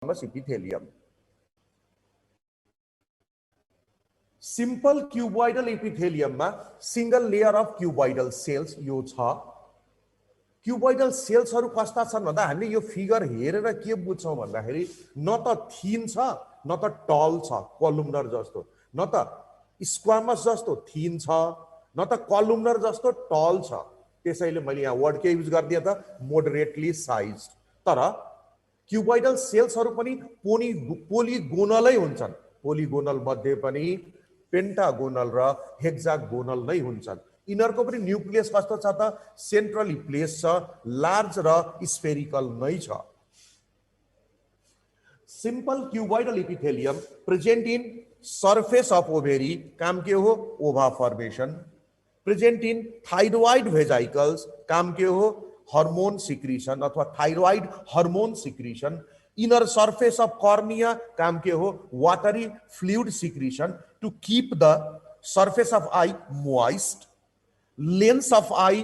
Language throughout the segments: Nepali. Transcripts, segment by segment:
Squamous epithelium. सिंपल क्यूबॉइडल इपिथेलियममा single layer of cuboidal cells यो छ। क्यूबॉइडल सेल्सहरु कस्ता छन् भन्दा हामीले यो फिगर हेरेर के बुझ्छौं भन्दाखेरि न त थिन छ न त टल छ कलुमनर जस्तो, न त स्क्वामस जस्तो थिन छ न त कलुमनर जस्तो टल छ। त्यसैले मैले यहाँ वर्ड के युज गरिदिए त मोडरेटली साइज्ड। तर क्यूबॉइडल सेल्सहरु पनि पोलिगोनलै हुन्छन्। पोलिगोनल मध्ये पनि पेन्टागोनल र हेक्सागोनल नै हुन्छन्। यिनीहरूको पनि न्यूक्लियस कस्तो छ त सेन्ट्रली प्लेस छ, लार्ज र स्फेरिकल नै छ। Simple cuboidal epithelium present in surface of ovary, काम के हो ova formation. Present in thyroid vesicles, काम के हो हार्मोन सिक्रीशन अथवा thyroid hormone secretion. Inner surface of cornea, काम के हो watery fluid secretion to keep the surface of eye moist. Lens of eye,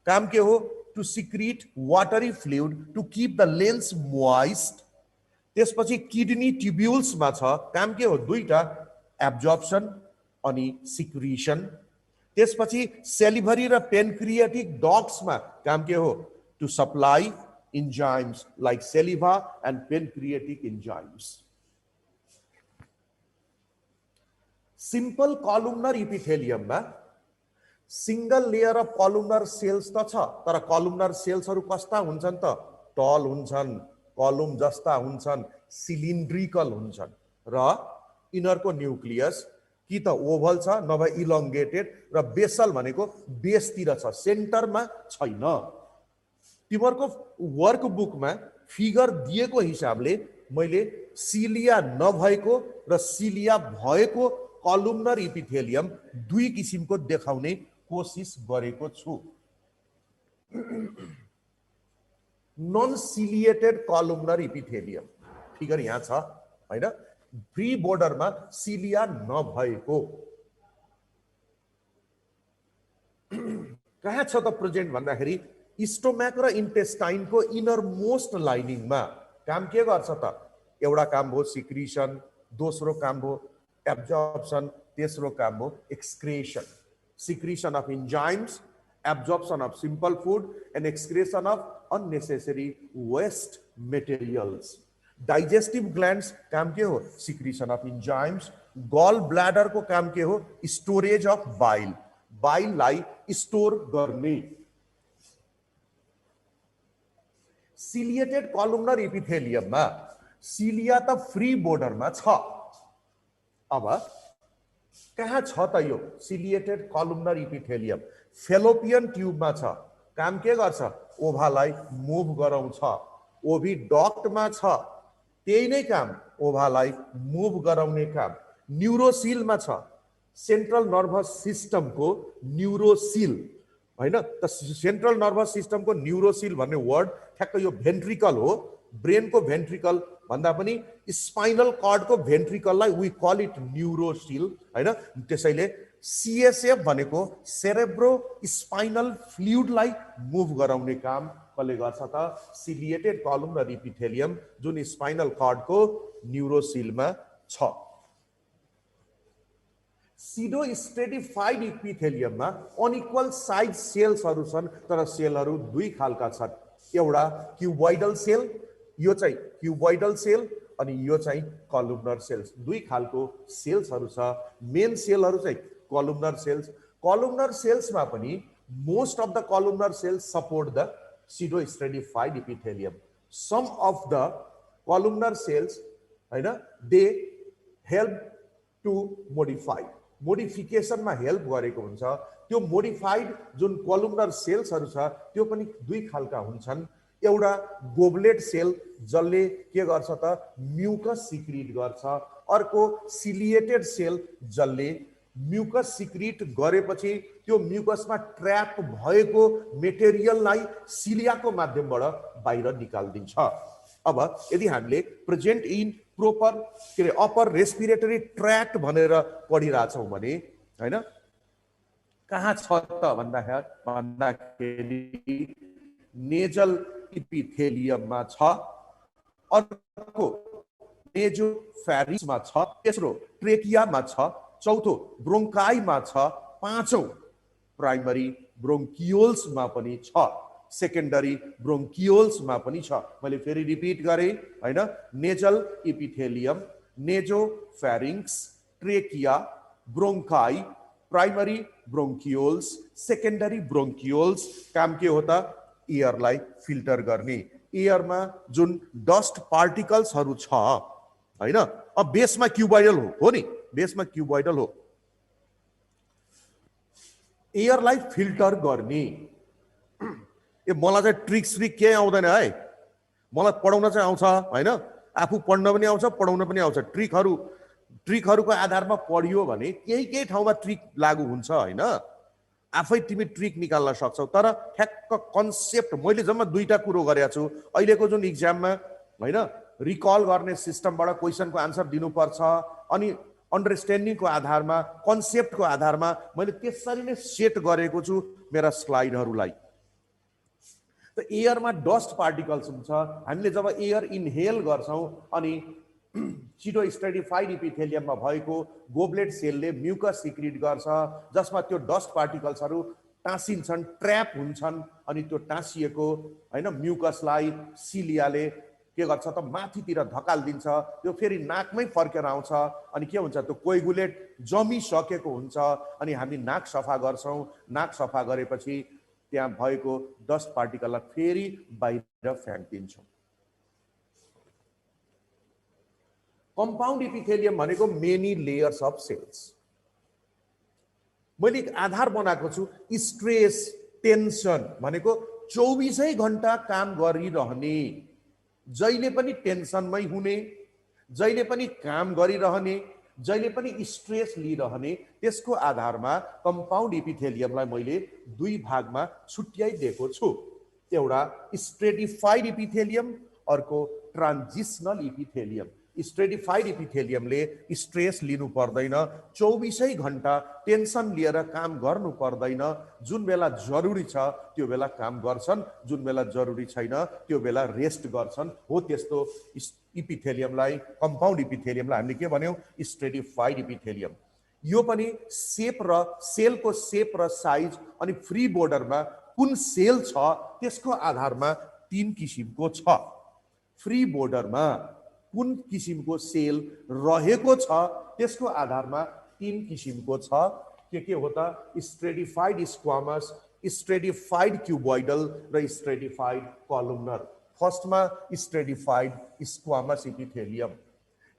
काम के हो to secrete watery fluid to keep the lens moist. त्यसपछि किडनी ट्युब्युल्स मा छ, काम के हो दुईटा एब्जॉर्प्शन अनि सिक्रीशन। त्यसपछि सेलिभरी र पेनक्रियाटिक डक्ट्स मा काम के हो to supply enzymes like saliva and pancreatic enzymes. Simple columnar epithelium मा सिंगल लेयर अफ कलुमनर सेल्स त छ, तर कलुमनर सेल्सहरु कस्ता हुन्छन् त टल हुन्छन्, कलुम जस्ता हुन्छन्, सिलिन्ड्रिकल हुन्छन् र यिनीहरूको न्यूक्लियस कि त ओभल छ नभए इलोंगेटेड र बेसल भनेको बेसतिर छ, सेन्टरमा छैन। तिमीहरूको वर्कबुकमा फिगर दिएको हिसाबले मैले सिलिया नभएको र सिलिया भएको कलुमनर इपिथेलियम दुई किसिमको देखाउने कोशिश गरेको छु। Non ciliated columnar epithelium figure यहाँ छ हैन, फ्री बोर्डरमा सिलिया नभएको कहाँ छ त प्रेजेन्ट भन्दाखेरि स्टोमक र इन्टेस्टाइन को इनर मोस्ट लाइनिङ मा। काम के गर्छ त एउटा काम हो सिक्रीशन, दोस्रो काम हो एब्जॉर्प्शन, तेस्रो काम हो excretion. Secretion of enzymes, absorption of simple food and excretion of unnecessary waste materials. Digestive glands काम के हो secretion of enzymes. Gall bladder को काम के हो स्टोरेज अफ बाइल, बाइललाई स्टोर गर्ने। सिलिएटेड कलुमनर इपिथेलियम मा सिलिया त फ्री बोर्डर मा छ। अब कहाँ छ त यो ciliated columnar epithelium? Fallopian tube मा छ। काम के गर्छ ओभालाई मुभ गराउँछ। ओभिडक्ट मा छ, त्यही नै काम ओभालाई मुभ गराउने काम। न्यूरोसिल मा छ, सेन्ट्रल नर्भस सिस्टम को न्यूरोसिल हैन त सेन्ट्रल नर्भस सिस्टम को न्यूरोसिल भन्ने वर्ड ठ्याक्क यो भेन्ट्रिकल हो। ब्रेन को भेन्ट्रिकल भन्दा पनि स्पाइनल कर्ड को भेन्ट्रिकललाई वी कल इट न्यूरोसिल हैन। त्यसैले सीएसएफ भनेको सेरेब्रो स्पाइनल फ्लुइडलाई मुभ गराउने काम कसले गर्छ त सिलिएटेड कलुमनर इपिथेलियम जुन स्पाइनल कर्ड को न्यूरोसिलमा छ। सिडो स्ट्रेटिफाइड इपिथेलियममा अनइक्वल साइज सेल्सहरु छन्, तर सेलहरु दुई खालका छन्। एउटा क्यूबॉइडल सेल, यो चाहिँ क्यूबॉइडल सेल अनि यो चाहिँ कलुमनर सेल्स। दुई खालको सेल्सहरु छ। मेन सेलहरु चाहिँ कलुमनर सेल्स। कलुमनर सेल्समा पनि most of the columnar cells support the pseudo stratified epithelium. Some of the columnar cells हैन दे हेल्प टु मोडिफाई, मोडिफिकेसनमा हेल्प गरेको हुन्छ। त्यो मोडिफाइड जुन कलुमनर सेल्सहरु छ त्यो पनि दुई खालका हुन्छन्। एउटा गोबलेट सेल जसले के गर्छ त म्युकस सिक्रिट गर्छ। अर्को सिलिएटेड सेल जसले म्युकस सिक्रिट गरेपछि त्यो म्युकसमा ट्र्याप भएको मेटेरियललाई सिलियाको माध्यमबाट बाहिर निकाल्दिन्छ। अब यदि हामीले प्रेजेन्ट इन प्रोपर के अपर रेस्पिरेटरी ट्र्याक्ट भनेर पढिरहेछौँ भने हैन कहाँ छ त भन्दाखेरि नेजल इपिथेलियममा छ। अर्को नेजोफेरिङ्समा छ, तेस्रो ट्रेकियामा छ, चौथो ब्रोङ्काईमा छ, पाँचौं प्राइमरी ब्रोङ्कियोल्समा पनि छ, सेकेन्डरी ब्रोङ्कियोल्समा पनि छ। मैले फेरि रिपिट गरेँ हैन, nasal epithelium, nasopharynx, trachea, bronchi, primary bronchioles, secondary bronchioles. काम के हो त? एयरलाई फिल्टर गर्ने। एयरमा जुन डस्ट पार्टिकल्सहरू छ हैन, अब बेसमा क्युबोइडल हो नि, बेसमा क्युबोइडल हो, एयरलाई फिल्टर गर्ने। ए मलाई चाहिँ ट्रिक्स केही आउँदैन है, मलाई पढाउन चाहिँ आउँछ हैन, आफू पढ्न पनि आउँछ, पढाउन पनि आउँछ। ट्रिकहरूको आधारमा पढियो भने केही ठाउँमा ट्रिक लागू हुन्छ हैन, आफै तिमी ट्रिक निकाल्न सक्छौ। तर ठ्याक्क कन्सेप्ट मैले जम्मा दुईटा कुरो गरेको छु। अहिलेको जुन इक्जाममा हैन, रिकल गर्ने सिस्टमबाट क्वेसनको आन्सर दिनुपर्छ, अनि अन्डरस्ट्यान्डिङको आधारमा, कन्सेप्टको आधारमा मैले त्यसरी नै सेट गरेको छु मेरा स्लाइडहरूलाई। त एयरमा डस्ट पार्टिकल्स हुन्छ, हामीले जब एयर इनहेल गर्छौँ अनि छिटो स्ट्रेटिफाइड इपिथेलियममा भएको गोब्लेट सेलले म्युकस सिक्रिट गर्छ, जसमा त्यो डस्ट पार्टिकल्सहरू टाँसिन्छन्, ट्र्याप हुन्छन्, अनि त्यो टाँसिएको हैन म्युकसलाई सिलियाले के गर्छ त माथितिर धकालिदिन्छ, त्यो फेरि नाकमै फर्केर आउँछ, अनि के हुन्छ त्यो कोइगुलेट जमिसकेको हुन्छ, अनि हामी नाक सफा गर्छौँ। नाक सफा गरेपछि त्यहाँ भएको डस्ट पार्टिकललाई फेरि बाहिर फ्याँकिदिन्छौँ। कम्पाउन्ड इपिथेलियम भनेको मेनी लेयर्स अफ सेल्स। मैले आधार बनाएको छु स्ट्रेस टेन्सन भनेको 24 घण्टा काम गरिरहने, जहिले पनि टेन्सनमै हुने, जहिले पनि काम गरिरहने, जहिले पनि स्ट्रेस लिइरहने, त्यसको आधारमा कम्पाउन्ड इपिथेलियमलाई मैले दुई भागमा छुट्याइदिएको छु। एउटा स्ट्रेटिफाइड इपिथेलियम, अर्को ट्रान्जिसनल इपिथेलियम। स्ट्रेटिफाइड इपिथेलियमले स्ट्रेस लिनु पर्दैन, 24 घण्टा टेन्सन लिएर काम गर्नु पर्दैन, जुन बेला जरुरी छ त्यो बेला काम गर्छन्, जुन बेला जरुरी छैन त्यो बेला रेस्ट गर्छन्। हो त्यस्तो इपिथेलियमलाई, कम्पाउन्ड इपिथेलियमलाई हामीले के भन्यौँ? Stratified epithelium. यो पनि सेप र सेलको सेप र साइज अनि फ्री बोर्डरमा कुन सेल छ त्यसको आधारमा तीन किसिमको छ। फ्री बोर्डरमा कुन किसिमको सेल रहेको छ त्यसको आधारमा तीन किसिमको छ। के हो त? स्ट्रेटिफाइड स्क्वामस, स्ट्रेटिफाइड क्युबोइडल र स्ट्रेटिफाइड कलुमनर। फर्स्टमा stratified squamous epithelium.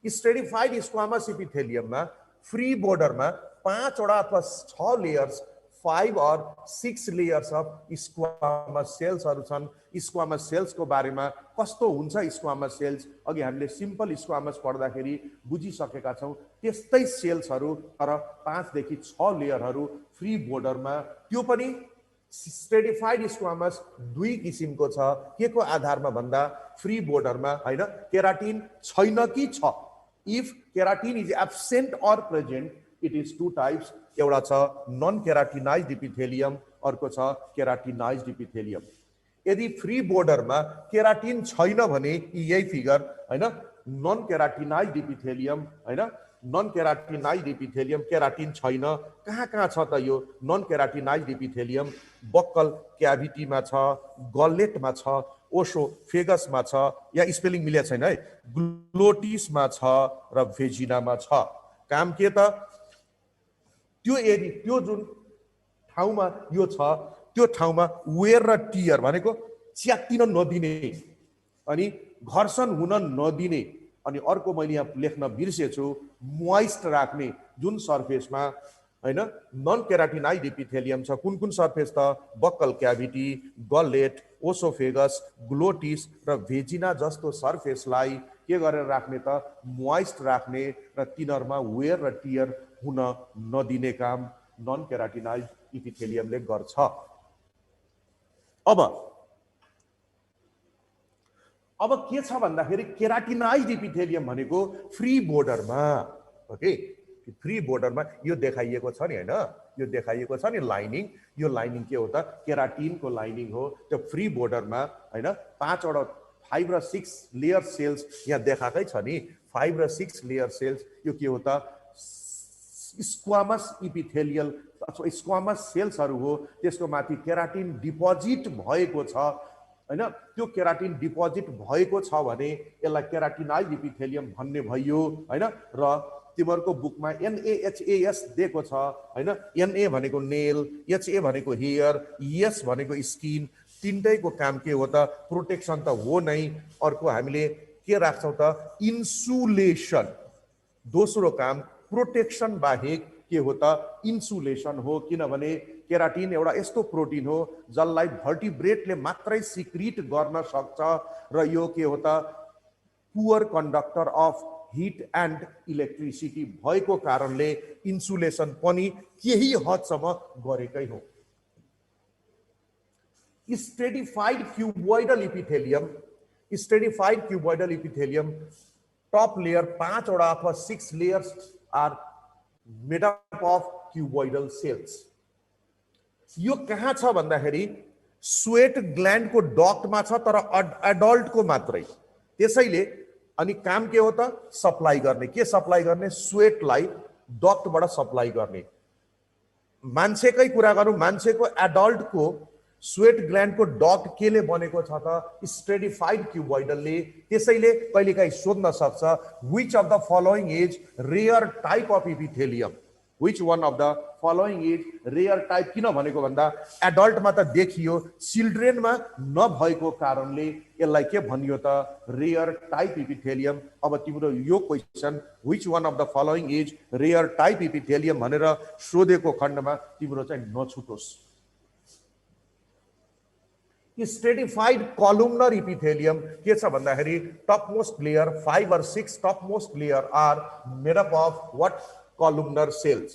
Stratified squamous इपिथेलियममा फ्री बोर्डरमा 5 वटा अथवा 6 layers, 5 or 6 layers of squamous सेल्सहरू छन्। स्क्वामस सेल्सको बारेमा कस्तो हुन्छ स्क्वामस सेल्स अघि हामीले सिम्पल स्क्वामस पढ्दाखेरि बुझिसकेका छौँ। त्यस्तै सेल्सहरू तर 5 देखि 6 लेयरहरू फ्री बोर्डरमा। त्यो पनि स्ट्रेटिफाइड स्क्वामस दुई किसिमको छ। के को आधारमा भन्दा फ्री बोर्डरमा हैन केराटिन छैन कि छ। If keratin is absent or present it is two types. एउटा छ नन केराटिनाइज्ड इपिथेलियम, अर्को छ केराटिनाइज्ड इपिथेलियम। यदि फ्री बोर्डरमा केराटिन छैन भने यही फिगर हैन, नन केराटिनाइज्ड इपिथेलियम हैन, नन केराटिनाइज्ड इपिथेलियम, केराटिन छैन। कहाँ छ त यो नन केराटिनाइज्ड इपिथेलियम? बक्कल क्याभिटीमा छ, गलेटमा छ, ओसोफेगसमा छ, या स्पेलिङ मिलेको छैन है, ग्लोटिसमा छ र भेजिनामा छ। काम के त? त्यो यदि त्यो जुन ठाउँमा यो छ त्यो ठाउँमा वेयर र टियर भनेको च्यात्तिन नदिने अनि घर्षण हुन नदिने, अनि अर्को मैले यहाँ लेख्न बिर्सेछु मोइस्ट राख्ने जुन सर्फेसमा हैन नन केराटिनाइज्ड इपिथेलियम छ। कुन कुन सर्फेस त? Buccal cavity, gullet, oesophagus, glottis र भेजिना जस्तो सर्फेसलाई के गरेर राख्ने त? मोइस्ट राख्ने र तिनीहरूमा वेयर र टियर हुन नदिने काम नन केराटिनाइज्ड इपिथेलियमले गर्छ। अब के छ भन्दाखेरि केराटिनाइज्ड इपिथेलियम भनेको फ्री बोर्डरमा, ओके, फ्री बोर्डरमा यो देखाइएको छ नि हैन, यो देखाइएको छ नि लाइनिङ। यो लाइनिङ के हो त? केराटिनको लाइनिङ हो। त्यो फ्री बोर्डरमा हैन 5 वटा 5 र 6 लेयर सेल्स यहाँ देखाएकै छ नि। 5 र 6 लेयर सेल्स यो के हो त स्क्वामस इपिथेलियल अथवा स्क्वामस सेल्सहरू हो। त्यसको माथि केराटिन डिपोजिट भएको छ हैन। त्यो केराटिन डिपोजिट भएको छ भने यसलाई केराटिनाइज इपिथेलियम भन्ने भयो हैन। र तिमीहरूको बुकमा NaHAS दिएको छ हैन। Na भनेको नेल, HA भनेको हेयर, S भनेको स्किन। तीनटैको काम के हो त प्रोटेक्सन त हो नै। अर्को हामीले के राख्छौँ त इन्सुलेसन। दोस्रो काम प्रोटेक्सन बाहेक के हो त इन्सुलेसन हो। किनभने केराटिन एउटा यस्तो प्रोटिन हो जसलाई भर्टिब्रेटले मात्रै सिक्रिट गर्न सक्छ र यो के हो त poor conductor of heat and electricity भएको कारणले इन्सुलेसन पनि केही हदसम्म गरेकै हो। Stratified cuboidal epithelium, stratified cuboidal epithelium top layer 5 वटा अथवा 6 layers are made up of cuboidal cells. यो कहाँ छ भन्दाखेरि स्वेट ग्ल्यान्डको डक्टमा छ, तर एडल्टको मात्रै। त्यसैले अनि काम के हो त सप्लाई गर्ने। के सप्लाई गर्ने? स्वेटलाई डक्टबाट सप्लाई गर्ने। मान्छेकै कुरा गरौँ, मान्छेको एडल्टको स्वेट ग्ल्यान्डको डक्ट केले बनेको छ त स्ट्रेटिफाइड क्युबोइडलले। त्यसैले कहिलेकाहीँ सोध्न सक्छ which of the following is rare type of epithelium, which one of the following is rare type. किन भनेको भन्दा एडल्टमा त देखियो, चिल्ड्रेनमा नभएको कारणले यसलाई के भनियो त रेयर टाइप इपिथेलियम। अब तिम्रो यो question which one of the following is rare type epithelium भनेर सोधेको खण्डमा तिम्रो चाहिँ नछुटोस्। स्ट्रेटिफाइड कलुमनर इपिथेलियम के छ भन्दाखेरि top most layer 5 or 6 top most layer are made up of what columnar cells.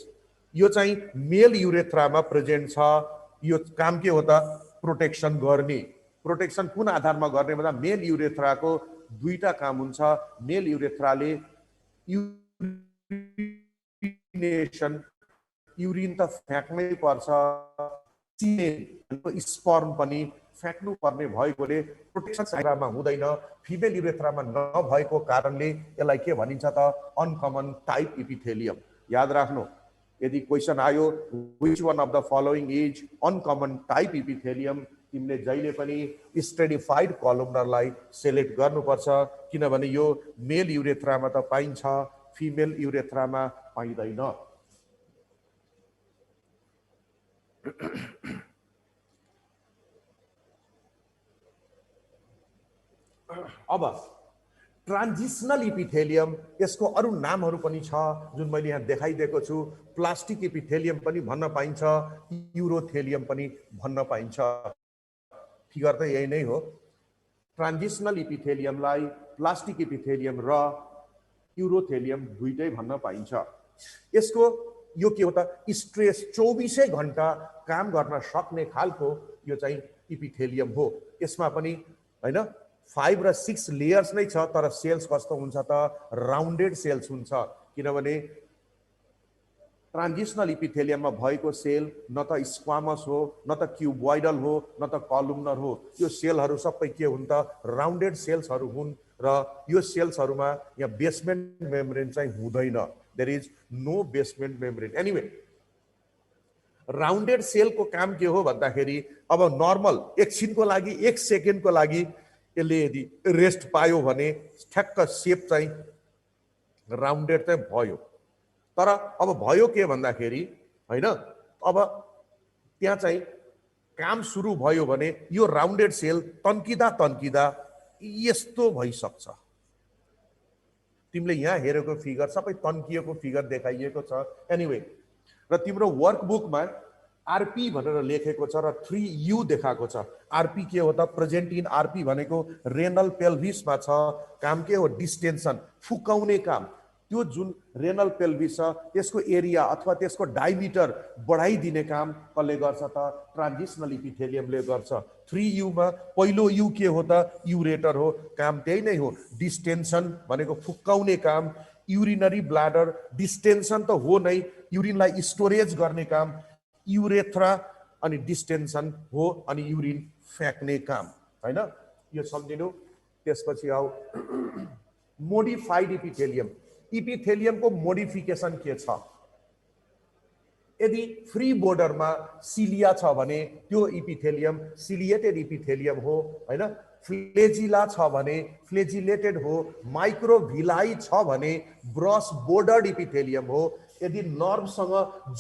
यो चाहिँ मेल युरेथ्रामा प्रेजेन्ट छ। यो काम के हो त प्रोटेक्सन गर्ने। प्रोटेक्सन कुन आधारमा गर्ने भन्दा मेल युरेथ्राको दुईटा काम हुन्छ। मेल युरेथ्राले युरिनेसन, युरिन त फ्याक्नै पर्छ, स्पर्म पनि फ्याक्नु पर्ने भएकोले प्रोटेक्सन साइरामा हुँदैन। फिमेल युरेथ्रामा नभएको कारणले यसलाई के भनिन्छ त अनकमन टाइप इपिथेलियम। याद राख्नु, यदि क्वेसन आयो which one of the following is uncommon type epithelium, तिमीले जहिले पनि स्ट्रेटिफाइड कलुमनरलाई सेलेक्ट गर्नुपर्छ। किनभने यो मेल युरेथ्रामा त पाइन्छ, फिमेल युरेथ्रामा पाइँदैन। अब ट्रान्जिसनल इपिथेलियम, यसको अरू नामहरू पनि छ जुन मैले यहाँ देखाइदिएको छु। प्लास्टिक इपिथेलियम पनि भन्न पाइन्छ, युरोथेलियम पनि भन्न पाइन्छ। फिगर त यही नै हो। ट्रान्जिसनल इपिथेलियमलाई प्लास्टिक इपिथेलियम र युरोथेलियम दुईटै भन्न पाइन्छ। यसको यो के हो त स्ट्रेस 24 घण्टा काम गर्न सक्ने खालको यो चाहिँ इपिथेलियम हो। यसमा पनि हैन 5 र 6 लेयर्स नै छ, तर सेल्स कस्तो हुन्छ त राउन्डेड सेल्स हुन्छ। किनभने ट्रान्जिसनल इपिथेलियममा भएको सेल न त स्क्वामस हो, न त क्युबोइडल हो, न त कलुमनर हो। यो सेलहरू सबै के हुन् त राउन्डेड सेल्सहरू हुन्। र यो सेल्सहरूमा यहाँ बेसमेन्ट मेम्ब्रेन चाहिँ हुँदैन। There is no basement membrane. Anyway, rounded सेलको काम के हो भन्दाखेरि अब नर्मल एकछिनको लागि 1 सेकेन्डको लागि यसले यदि रेस्ट पायो भने ठ्याक्क सेप चाहिँ राउन्डेड चाहिँ भयो। तर अब भयो के भन्दाखेरि हैन, अब त्यहाँ चाहिँ काम सुरु भयो भने यो राउन्डेड सेल तन्किँदा तन्किँदा यस्तो भइसक्छ। तिमीले यहाँ हेरेको फिगर सबै तन्किएको फिगर देखाइएको छ। एनीवे, र तिम्रो वर्कबुकमा आरपी भनेर लेखेको छ र 3U देखाएको छ। आरपी के हो त प्रेजेन्ट इन आरपी भनेको रेनल पेल्भिसमा छ। काम के हो डिस्टेन्सन, फुकाउने काम। त्यो जुन रेनल पेल्भिस छ त्यसको एरिया अथवा त्यसको डायमिटर बढाइदिने काम कसले गर्छ त ट्रान्जिसनल इपिथेलियमले गर्छ। 3U मा पहिलो यु के हो त युरेटर हो। काम त्यही नै हो। डिस्टेन्सन भनेको फुकाउने काम। युरिनरी ब्ल्याडर डिस्टेन्सन त हो नै, युरिनलाई स्टोरेज गर्ने काम युरेथ्रा अनि डिस्टेन्सन हो, अनि युरिन फ्याक्ने काम हैन। यो सम्झिनु। त्यसपछि आऊ मोडिफाइड इपिथेलियम, इपिथेलियमको मोडिफिकेसन के छ? यदि फ्री बोर्डरमा सिलिया छ भने त्यो इपिथेलियम सिलिएटेड इपिथेलियम हो हैन। फ्लेजिला छ भने फ्लेजिलेटेड हो। माइक्रोभिलाई छ भने ब्रस बोर्डर्ड इपिथेलियम हो। यदि नर्भसँग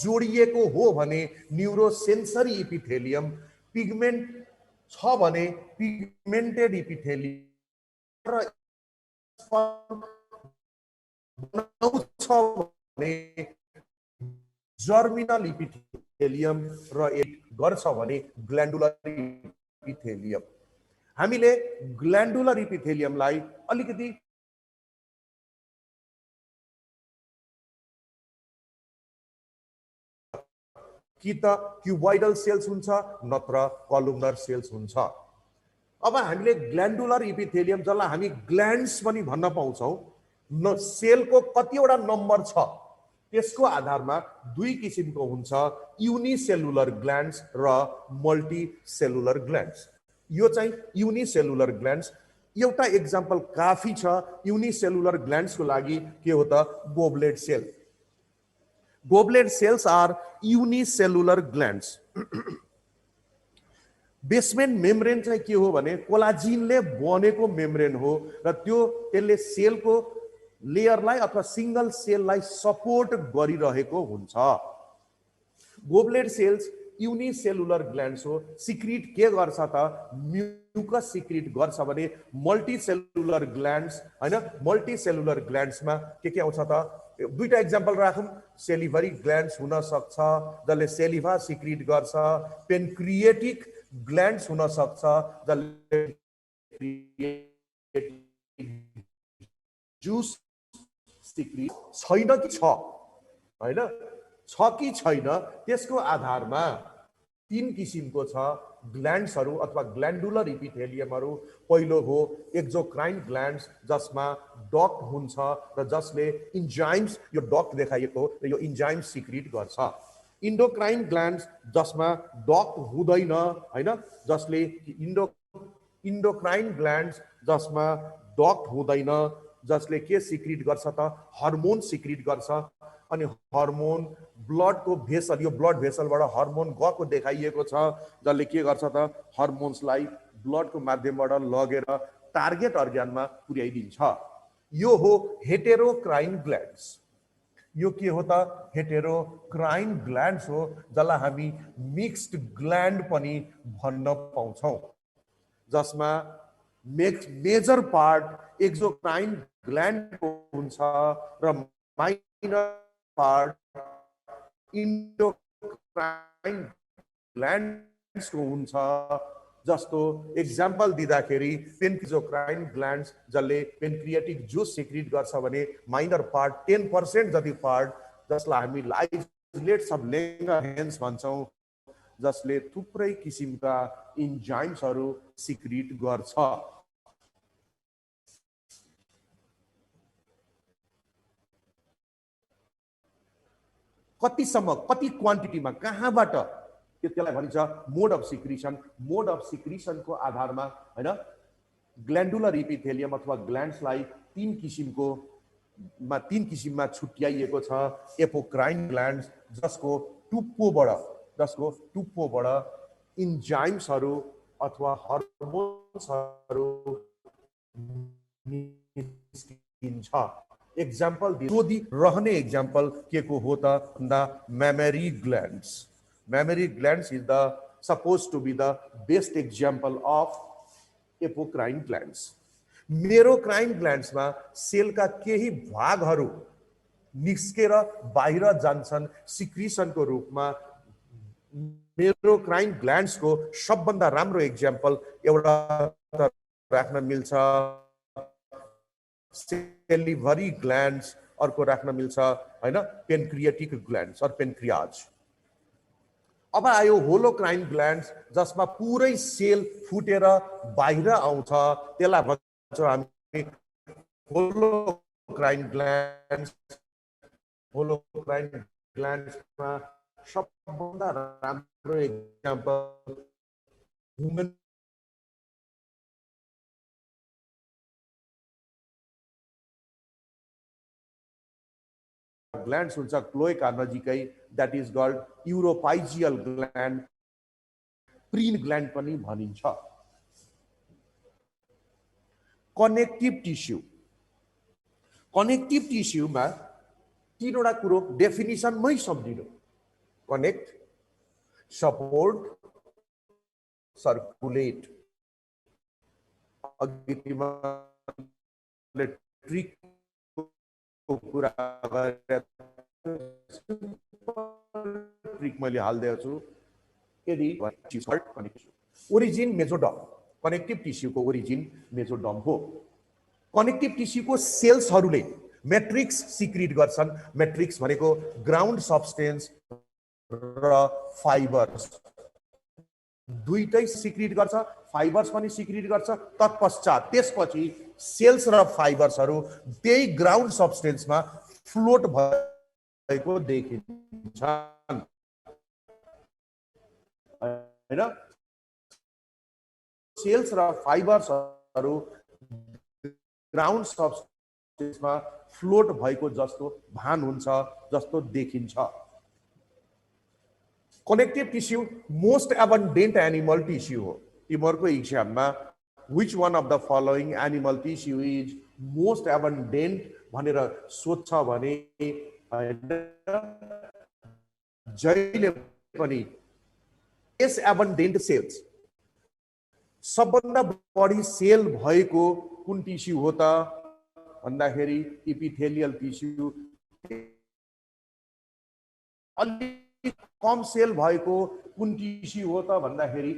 जोडिएको हो भने न्यूरोसेन्सरी इपिथेलियम। पिगमेन्ट छ भने पिगमेन्टेड इपिथेलियम र बनाउँछ भने जर्मिनल इपिथेलियम र एक गर्छ भने ग्ल्यान्डुलर इपिथेलियम। हामीले ग्ल्यान्डुलर इपिथेलियमलाई अलिकति कि त क्युबोइडल सेल्स हुन्छ नत्र कलुमनर सेल्स हुन्छ। अब हामीले ग्ल्यान्डुलर इपिथेलियम जसलाई हामी ग्ल्यान्ड्स पनि भन्न पाउँछौँ, न सेलको कतिवटा नम्बर छ त्यसको आधारमा दुई किसिमको हुन्छ, युनिसेलुलर ग्ल्यान्ड्स र मल्टिसेलुलर ग्ल्यान्ड्स। यो चाहिँ युनिसेलुलर ग्ल्यान्ड्स। एउटा एक्जाम्पल काफी छ युनिसेलुलर ग्ल्यान्ड्सको लागि, के हो त? Goblet cell. Goblet cells are unicellular glands. Basement membrane चाहिँ के हो भने कोलाजिनले बनेको मेम्ब्रेन हो र त्यसले सेलको लेयरलाई अथवा सिंगल सेललाई सपोर्ट गरिरहेको हुन्छ। गोब्लेट सेल्स युनिसेलुलर ग्ल्यान्ड्स हो। सिक्रिट के गर्छ त? म्युकस सिक्रिट गर्छ भने मल्टिसेलुलर ग्ल्यान्ड्स हैन। मल्टिसेलुलर ग्ल्यान्ड्समा के आउँछ त? दुईटा एक्जाम्पल राखौँ। सेलिभरी ग्ल्यान्ड्स हुन सक्छ जसले सेलिभा सिक्रिट गर्छ। पेनक्रिएटिक ग्ल्यान्ड्स हुन सक्छ जसले जुस सिक्रिट छैन कि छ हैन, छ कि छैन त्यसको आधारमा तीन किसिमको छ ग्ल्यान्ड्सहरू अथवा ग्ल्यान्डुलर इपिथेलियमहरू। पहिलो हो एक्जोक्राइन ग्ल्यान्ड्स जसमा डक्ट हुन्छ र जसले इन्जाइम्स, यो डक्ट देखाइएको र यो इन्जाइम सिक्रिट गर्छ। इन्डोक्राइन ग्ल्यान्ड्स जसमा डक्ट हुँदैन हैन, जसले इन्डोक्राइन ग्ल्यान्ड्स जसमा डक्ट हुँदैन, जसले के सिक्रिट गर्छ त? हर्मोन सिक्रिट गर्छ। अनि हर्मोन ब्लडको भेसल, यो ब्लड भेसलबाट हर्मोन गएको देखाइएको छ जसले के गर्छ त? हर्मोन्सलाई ब्लडको माध्यमबाट लगेर टार्गेट अर्ग्यानमा पुर्याइदिन्छ। यो हो हेटेरोक्राइन ग्ल्यान्ड्स। यो के हो त? हेटेरोक्राइन ग्ल्यान्ड्स हो जसलाई हामी मिक्स्ड ग्ल्यान्ड पनि भन्न पाउँछौँ, जसमा मेजर पार्ट एक्जोक्राइन ग्ल्यान्डको हुन्छ र माइनर पार्ट इन्डोक्राइन ग्ल्यान्ड्सको हुन्छ। जस्तो एक्जाम्पल दिँदाखेरि पेन्क्रियोक्राइन ग्ल्यान्ड्स जसले पेनक्रिएटिक जुस सिक्रिट गर्छ भने माइनर पार्ट 10% जति पार्ट जसलाई हामी आइसोलेट्स अफ ल्याङ्गरहेन्स भन्छौँ, जसले थुप्रै किसिमका इन्जाइम्सहरू सिक्रिट गर्छ। कतिसम्म, कति क्वान्टिटीमा, कहाँबाट, त्यसलाई भनिन्छ मोड अफ सिक्रिसन। मोड अफ सिक्रिसनको आधारमा हैन ग्ल्यान्डुलर इपिथेलियम अथवा ग्ल्यान्ड्सलाई तीन किसिममा छुट्याइएको छ। एपोक्राइन ग्ल्यान्ड्स जसको टुप्पोबाट इन्जाइम्सहरू अथवा हर्मोन्सहरू निस्किन्छ। एक्जाम्पल रहने एक्जाम्पल के को हो त? The mammary glands. Mammary glands is the suppose to be the best example of apocrine glands. Merocrine ग्ल्यान्ड्समा सेलका केही भागहरू निस्केर बाहिर जान्छन् सिक्रिसनको रूपमा। मेरोक्राइन ग्ल्यान्ड्सको सबभन्दा राम्रो एक्जाम्पल एउटा राख्न मिल्छ सेलिभरी ग्ल्यान्ड्स, अर्को राख्न मिल्छ हैन पेनक्रिएटिक ग्ल्यान्ड्स अर पेनक्रियाज। अब आयो होलोक्राइन ग्ल्यान्ड्स जसमा पुरै सेल फुटेर बाहिर आउँछ, त्यसलाई भन्छौँ हामी होलोक्राइन ग्ल्यान्ड्स। होलोक्राइन ग्ल्यान्ड्समा सबभन्दा राम्रो एक्जाम्पल ह्युमन ग्ल्यान्ड्स हुन्छ क्लोएका नजिकै, that is called uropygial gland, preen gland पनि भनिन्छ। कनेक्टिभ टिस्यु, कनेक्टिभ टिस्युमा तीनवटा कुरो डेफिनिसनमै सम्झिनु। Connect, support, circulate. अघि तिमीले ट्रिकको कुरा गरेर ट्रिक मैले हाल्दिएको छु। यदि ओरिजिन मेजोडर्म, कनेक्टिभ टिस्युको ओरिजिन मेजोडर्म हो। कनेक्टिभ टिस्युको सेल्सहरूले मैट्रिक्स सिक्रिट गर्छन्। मैट्रिक्स भनेको ग्राउन्ड सब्सटेन्स र फाइबर्स दुईटै सिक्रिट गर्छ, फाइबर्स पनि सिक्रिट गर्छ। तत्पश्चात त्यसपछि सेल्स र फाइबर्सहरू त्यही ग्राउन्ड सब्सटेन्समा फ्लोट भएको देखिन्छ हैन। सेल्स र फाइबर्सहरू ग्राउन्ड सब्सटेन्समा फ्लोट भएको जस्तो भान हुन्छ, जस्तो देखिन्छ। Connective tissue most abundant animal tissue हो। तिमीहरूको इक्जाममा which one of the following animal tissue is most abundant भनेर सोध्छ भने जहिले पनि यस एबन्डेन्ट सेल्स, सबभन्दा बढी सेल भएको कुन टिस्यु हो त भन्दाखेरि इपिथेलियल टिस्यु। अलिक कम सेल भएको कुन टिस्यु हो त भन्दाखेरि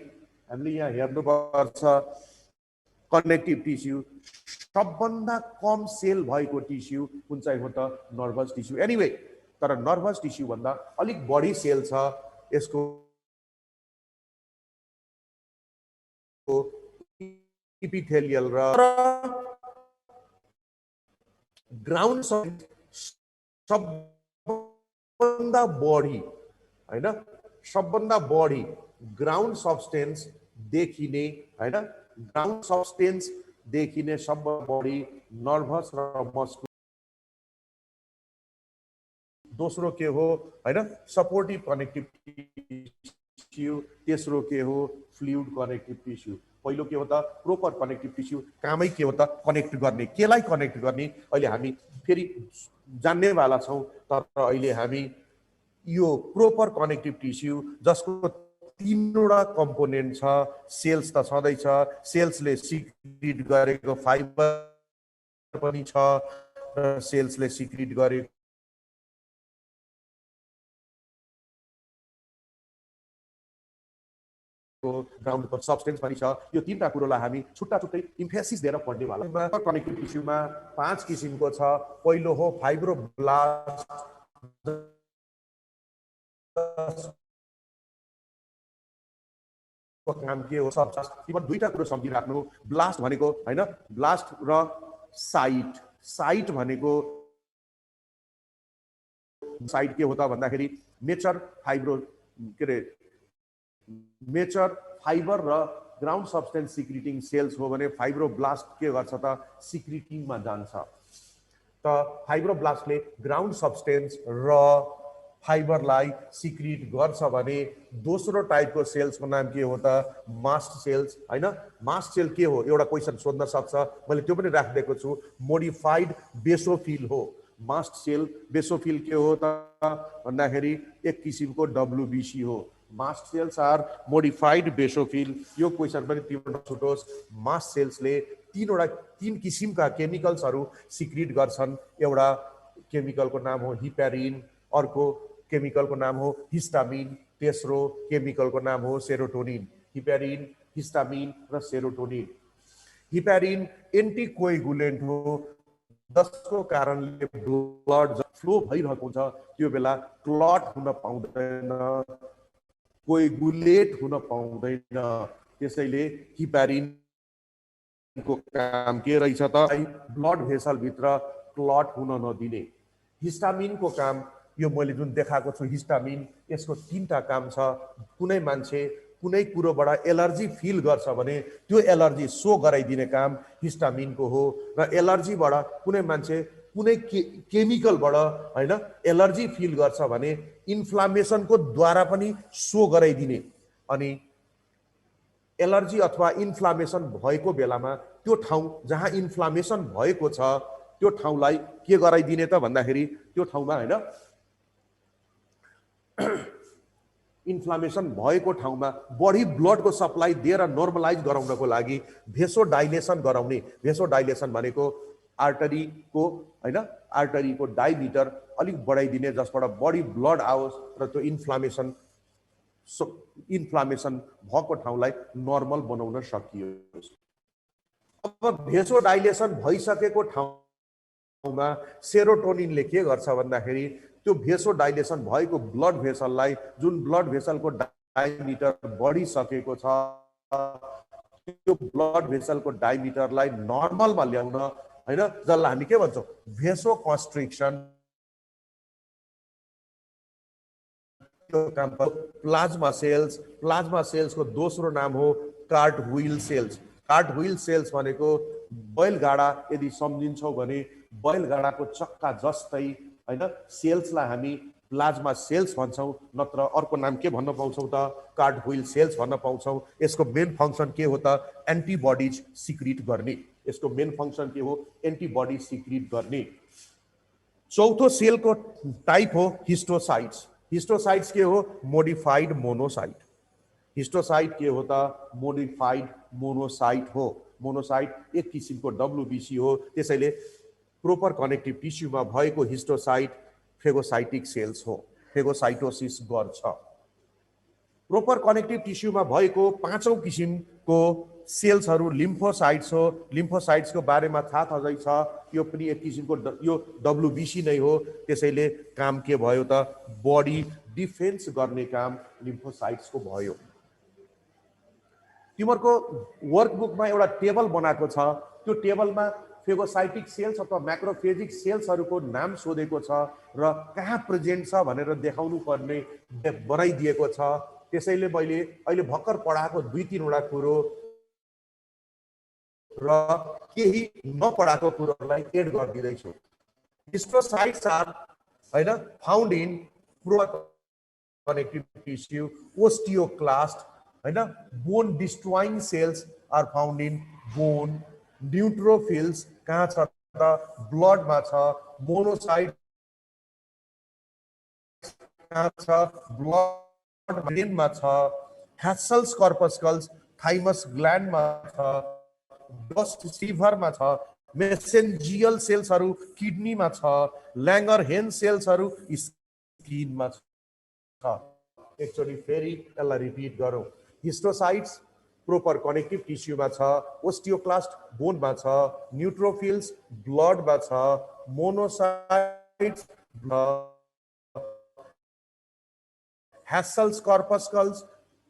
हामीले यहाँ हेर्नुपर्छ कनेक्टिभ टिस्यु। सबभन्दा कम सेल भएको टिस्यु कुन चाहिँ हो त नर्भस टिस्यु। एनीवे, तर नर्भस टिस्यु भन्दा अलिक बढी सेल छ यसको इपिथेलियल र ग्राउन्ड सबभन्दा बढी हैन, सबभन्दा बढी ग्राउन्ड सब्सटेन्स देखिने हैन, ग्राउन्ड सब्सटेन्स देखिने सबभन्दा बढी नर्भस र मस्कुलर। दोस्रो के हो हैन, सपोर्टिभ कनेक्टिभ टिस्यु। तेस्रो के हो, फ्लुइड कनेक्टिभ टिस्यु। पहिलो के हो त प्रोपर कनेक्टिभ टिस्यु। कामै के हो त कनेक्ट गर्ने। केलाई कनेक्ट गर्ने अहिले हामी फेरि जान्नेवाला छौँ। तर अहिले हामी यो प्रोपर कनेक्टिभ टिस्यु जसको तीनवटा कम्पोनेन्ट छ, सेल्स त छँदैछ, सेल्सले सिक्रिट गरेको फाइबर पनि छ र सेल्सले सिक्रिट गरेको ग्राउन्ड सब्सटेन्स पनि छ। यो तीनटा कुरोलाई हामी छुट्टा छुट्टै इम्फेसिस दिएर पढ्नेवाला। कनेक्टिभ टिस्युमा 5 किसिमको छ। पहिलो हो फाइब्रोब्लास्ट, काम के हो तिमीहरू दुईटा कुरो सम्झिराख्नु। ब्लास्ट भनेको हैन, ब्लास्ट र साइट। साइट भनेको साइट के हो त भन्दाखेरि मेचर फाइब्रो के रे मेचर फाइबर र ग्राउन्ड सब्सटेन्स सिक्रिटिङ सेल्स हो भने फाइब्रोब्लास्ट के गर्छ त सिक्रिटिङमा जान्छ। त फाइब्रोब्लास्टले ग्राउन्ड सब्सटेन्स र फाइबरलाई सिक्रिट गर्छ भने दोस्रो टाइपको सेल्सको नाम के हो त मास्ट सेल्स हैन। मास्ट सेल के हो एउटा क्वेसन सोध्न सक्छ, मैले त्यो पनि राखिदिएको छु। मोडिफाइड बेसोफिल हो मास्ट सेल। बेसोफिल के हो त भन्दाखेरि एक किसिमको डब्लुबिसी हो। Mast cells are modified basophil. यो क्वेसन पनि तिम्रो छुटोस्। मास्ट सेल्सले तीन किसिमका केमिकल्सहरू सिक्रिट गर्छन्। एउटा केमिकलको नाम हो हिपेरिन, अर्को केमिकलको नाम हो हिस्टामिन, तेस्रो केमिकलको नाम हो सेरोटोनिन। हिपेरिन, हिस्टामिन र सेरोटोनिन। हिपेरिन एन्टिकोएगुलेन्ट हो जसको कारणले ब्लड फ्लो भइरहेको हुन्छ त्यो बेला क्लट हुन पाउँदैन, कोएगुलेट हुन पाउँदैन। त्यसैले हिपेरिनको काम के रहेछ त ब्लड भेसल भित्र क्लट हुन नदिने। हिस्टामिनको काम यो मैले जुन देखाएको छु हिस्टामिन, यसको तीनटा काम छ। कुनै मान्छे कुनै कुरोबाट एलर्जी फिल गर्छ भने त्यो एलर्जी सो गराइदिने काम हिस्टामिनको हो र एलर्जीबाट कुनै मान्छे कुनै केमिकलबाट हैन एलर्जी फिल गर्छ भने इन्फ्लामेसनको द्वारा पनि सो गराइदिने अनि एलर्जी अथवा इन्फ्लामेसन भएको बेलामा त्यो ठाउँ जहाँ इन्फ्लामेसन भएको छ त्यो ठाउँलाई के गराइदिने त भन्दाखेरि त्यो ठाउँमा हैन इन्फ्लामेसन भएको ठाउँमा बढी ब्लडको सप्लाई दिएर नर्मलाइज गराउनको लागि भेसोडाइलेसन गराउने। भेसोडाइलेसन भनेको आर्टरीको हैन आर्टरीको डायमिटर अलिक बढाइदिने जसबाट बढी ब्लड आओस् र त्यो इन्फ्लामेसन भएको ठाउँलाई नर्मल बनाउन सकियोस्। अब भेसोडाइलेसन भइसकेको ठाउँमा सेरोटोनिनले के गर्छ भन्दाखेरि त्यो भेसोडाइलेसन भएको ब्लड भेसललाई जुन ब्लड भेसलको डायमिटर बढिसकेको छ त्यो ब्लड भेसलको डायमिटरलाई नर्मलमा ल्याउन हैन जसलाई हामी के भन्छौँ भेसोकन्स्ट्रिक्सन प्लाज्मा सेल्सको दोस्रो नाम हो कार्टव्हिल सेल्स। कार्टव्हिल सेल्स भनेको बैलगाडा यदि सम्झिन्छौँ भने बैलगाडाको चक्का जस्तै हैन सेल्सलाई हामी प्लाज्मा सेल्स भन्छौँ नत्र अर्को नाम के भन्न पाउँछौँ त कार्टव्हिल सेल्स भन्न पाउँछौँ। यसको मेन फङ्सन के हो त एन्टिबडिज सिक्रिट गर्ने। यसको मेन फङ्सन के हो एन्टिबडी सिक्रिट गर्ने। चौथो सेलको टाइप हो हिस्टोसाइट्स। हिस्टोसाइट्स के हो मोडिफाइड मोनोसाइट। हिस्टोसाइट के हो त मोडिफाइड मोनोसाइट हो। मोनोसाइट एक किसिमको WBC हो। त्यसैले प्रोपर कनेक्टिभ टिस्युमा भएको हिस्टोसाइट फेगोसाइटिक सेल्स हो, फेगोसाइटोसिस गर्छ। प्रोपर कनेक्टिभ टिस्युमा भएको पाँचौं किसिमको सेल्सहरू लिम्फोसाइट्स हो। लिम्फोसाइट्सको बारेमा थाहा छँदै छ, यो पनि एक किसिमको यो WBC नै हो। त्यसैले काम के भयो त बडी डिफेन्स गर्ने काम लिम्फोसाइट्सको भयो। तिमीहरूको वर्कबुकमा एउटा टेबल बनाएको छ, त्यो टेबलमा फेगोसाइटिक सेल्स अथवा म्याक्रोफेजिक सेल्सहरूको नाम सोधेको छ र कहाँ प्रेजेन्ट छ भनेर देखाउनु पर्ने बनाइदिएको छ। त्यसैले मैले अहिले भर्खर पढाएको 2-3 वटा कुरो र केही नपढाएको कुरोहरूलाई एड गरिदिँदैछु। हिस्टोसाइट्स आर हैन found in proper connective tissue, osteoclast हैन bone destroying cells are found in bone, neutrophils कहाँ छ त ब्लडमा छ, मोनोसाइट कहाँ छ ब्लड ब्रेनमा छ, ह्यासल्स कर्पस्कल्स थाइमस ग्ल्यान्डमा छ, डस्ट सिभरमा छ, मेसेन्जियल सेल्सहरू किडनीमा छ, ल्याङ्गरहेन सेल्सहरू स्किनमा छ। एकचोटि फेरि यसलाई रिपिट गरौँ। हिस्टोसाइट्स प्रोपर कनेक्टिभ टिस्युमा छ, ओस्टियोक्लास्ट बोनमा छ, न्यूट्रोफिल्स ब्लडमा छ, मोनोसाइट्स ह्यासल्स कर्पस्कल्स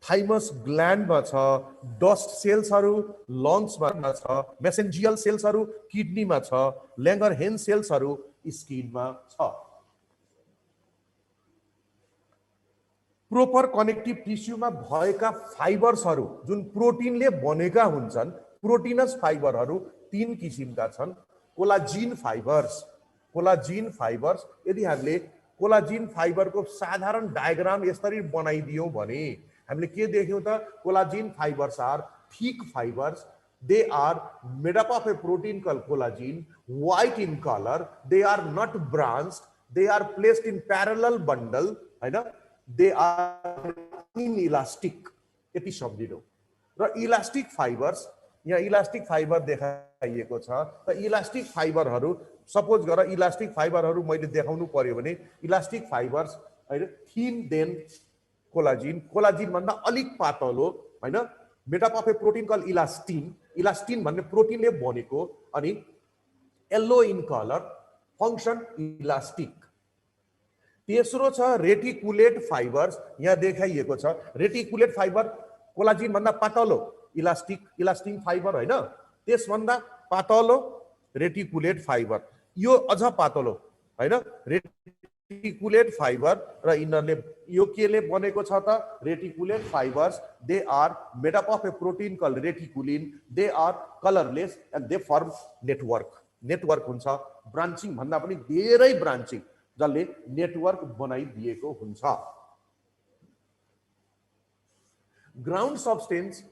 थाइमस ग्ल्यान्डमा छ, डस्ट सेल्सहरू लङ्समा छ, मेसेन्जियल सेल्सहरू किडनीमा छ, ल्याङ्गरहेन सेल्सहरू स्किनमा छ। प्रोपर कनेक्टिभ टिस्युमा भएका फाइबर्सहरू जुन प्रोटिनले बनेका हुन्छन्, प्रोटिनस फाइबरहरू 3 किसिमका छन्। कोलाजिन फाइबर्स, कोलाजिन फाइबर्स यदि हामीले कोलाजिन फाइबरको साधारण डायग्राम यसरी बनाइदियौँ भने हामीले के देख्यौँ त collagen fibres are thick fibres, they are made up of a protein called collagen, white in color, they are not branched, they are placed in parallel bundle हैन, they are inelastic। यति सम्झिनु। र इलास्टिक फाइबर्स, यहाँ इलास्टिक फाइबर देखाइएको छ त इलास्टिक फाइबरहरू सपोज गर इलास्टिक फाइबरहरू मैले देखाउनु पर्यो भने इलास्टिक फाइबर्स हैन थिन देन कोलाजिन, कोलाजिन भन्दा अलिक पातलो हैन, made up of a protein call elastin, elastin भन्ने प्रोटिनले बनेको अनि yellow in colour, function elastic. तेस्रो छ रेटिकुलेट फाइबर्स, यहाँ देखाइएको छ रेटिकुलेट फाइबर कोलाजिन भन्दा पातलो इलास्टिक फाइबर हैन, त्यसभन्दा पातलो रेटिकुलेट फाइबर, यो अझ पातलो हैन रेटिकुलेट फाइबर र यिनीहरूले यो केले बनेको छ त reticulate fibres, they are made up of a protein called reticulin, they are colourless and they form network. Network हुन्छ, ब्रान्चिङ भन्दा पनि धेरै ब्रान्चिङ जसले नेटवर्क बनाइदिएको हुन्छ। ग्राउन्ड सब्स्टेन्स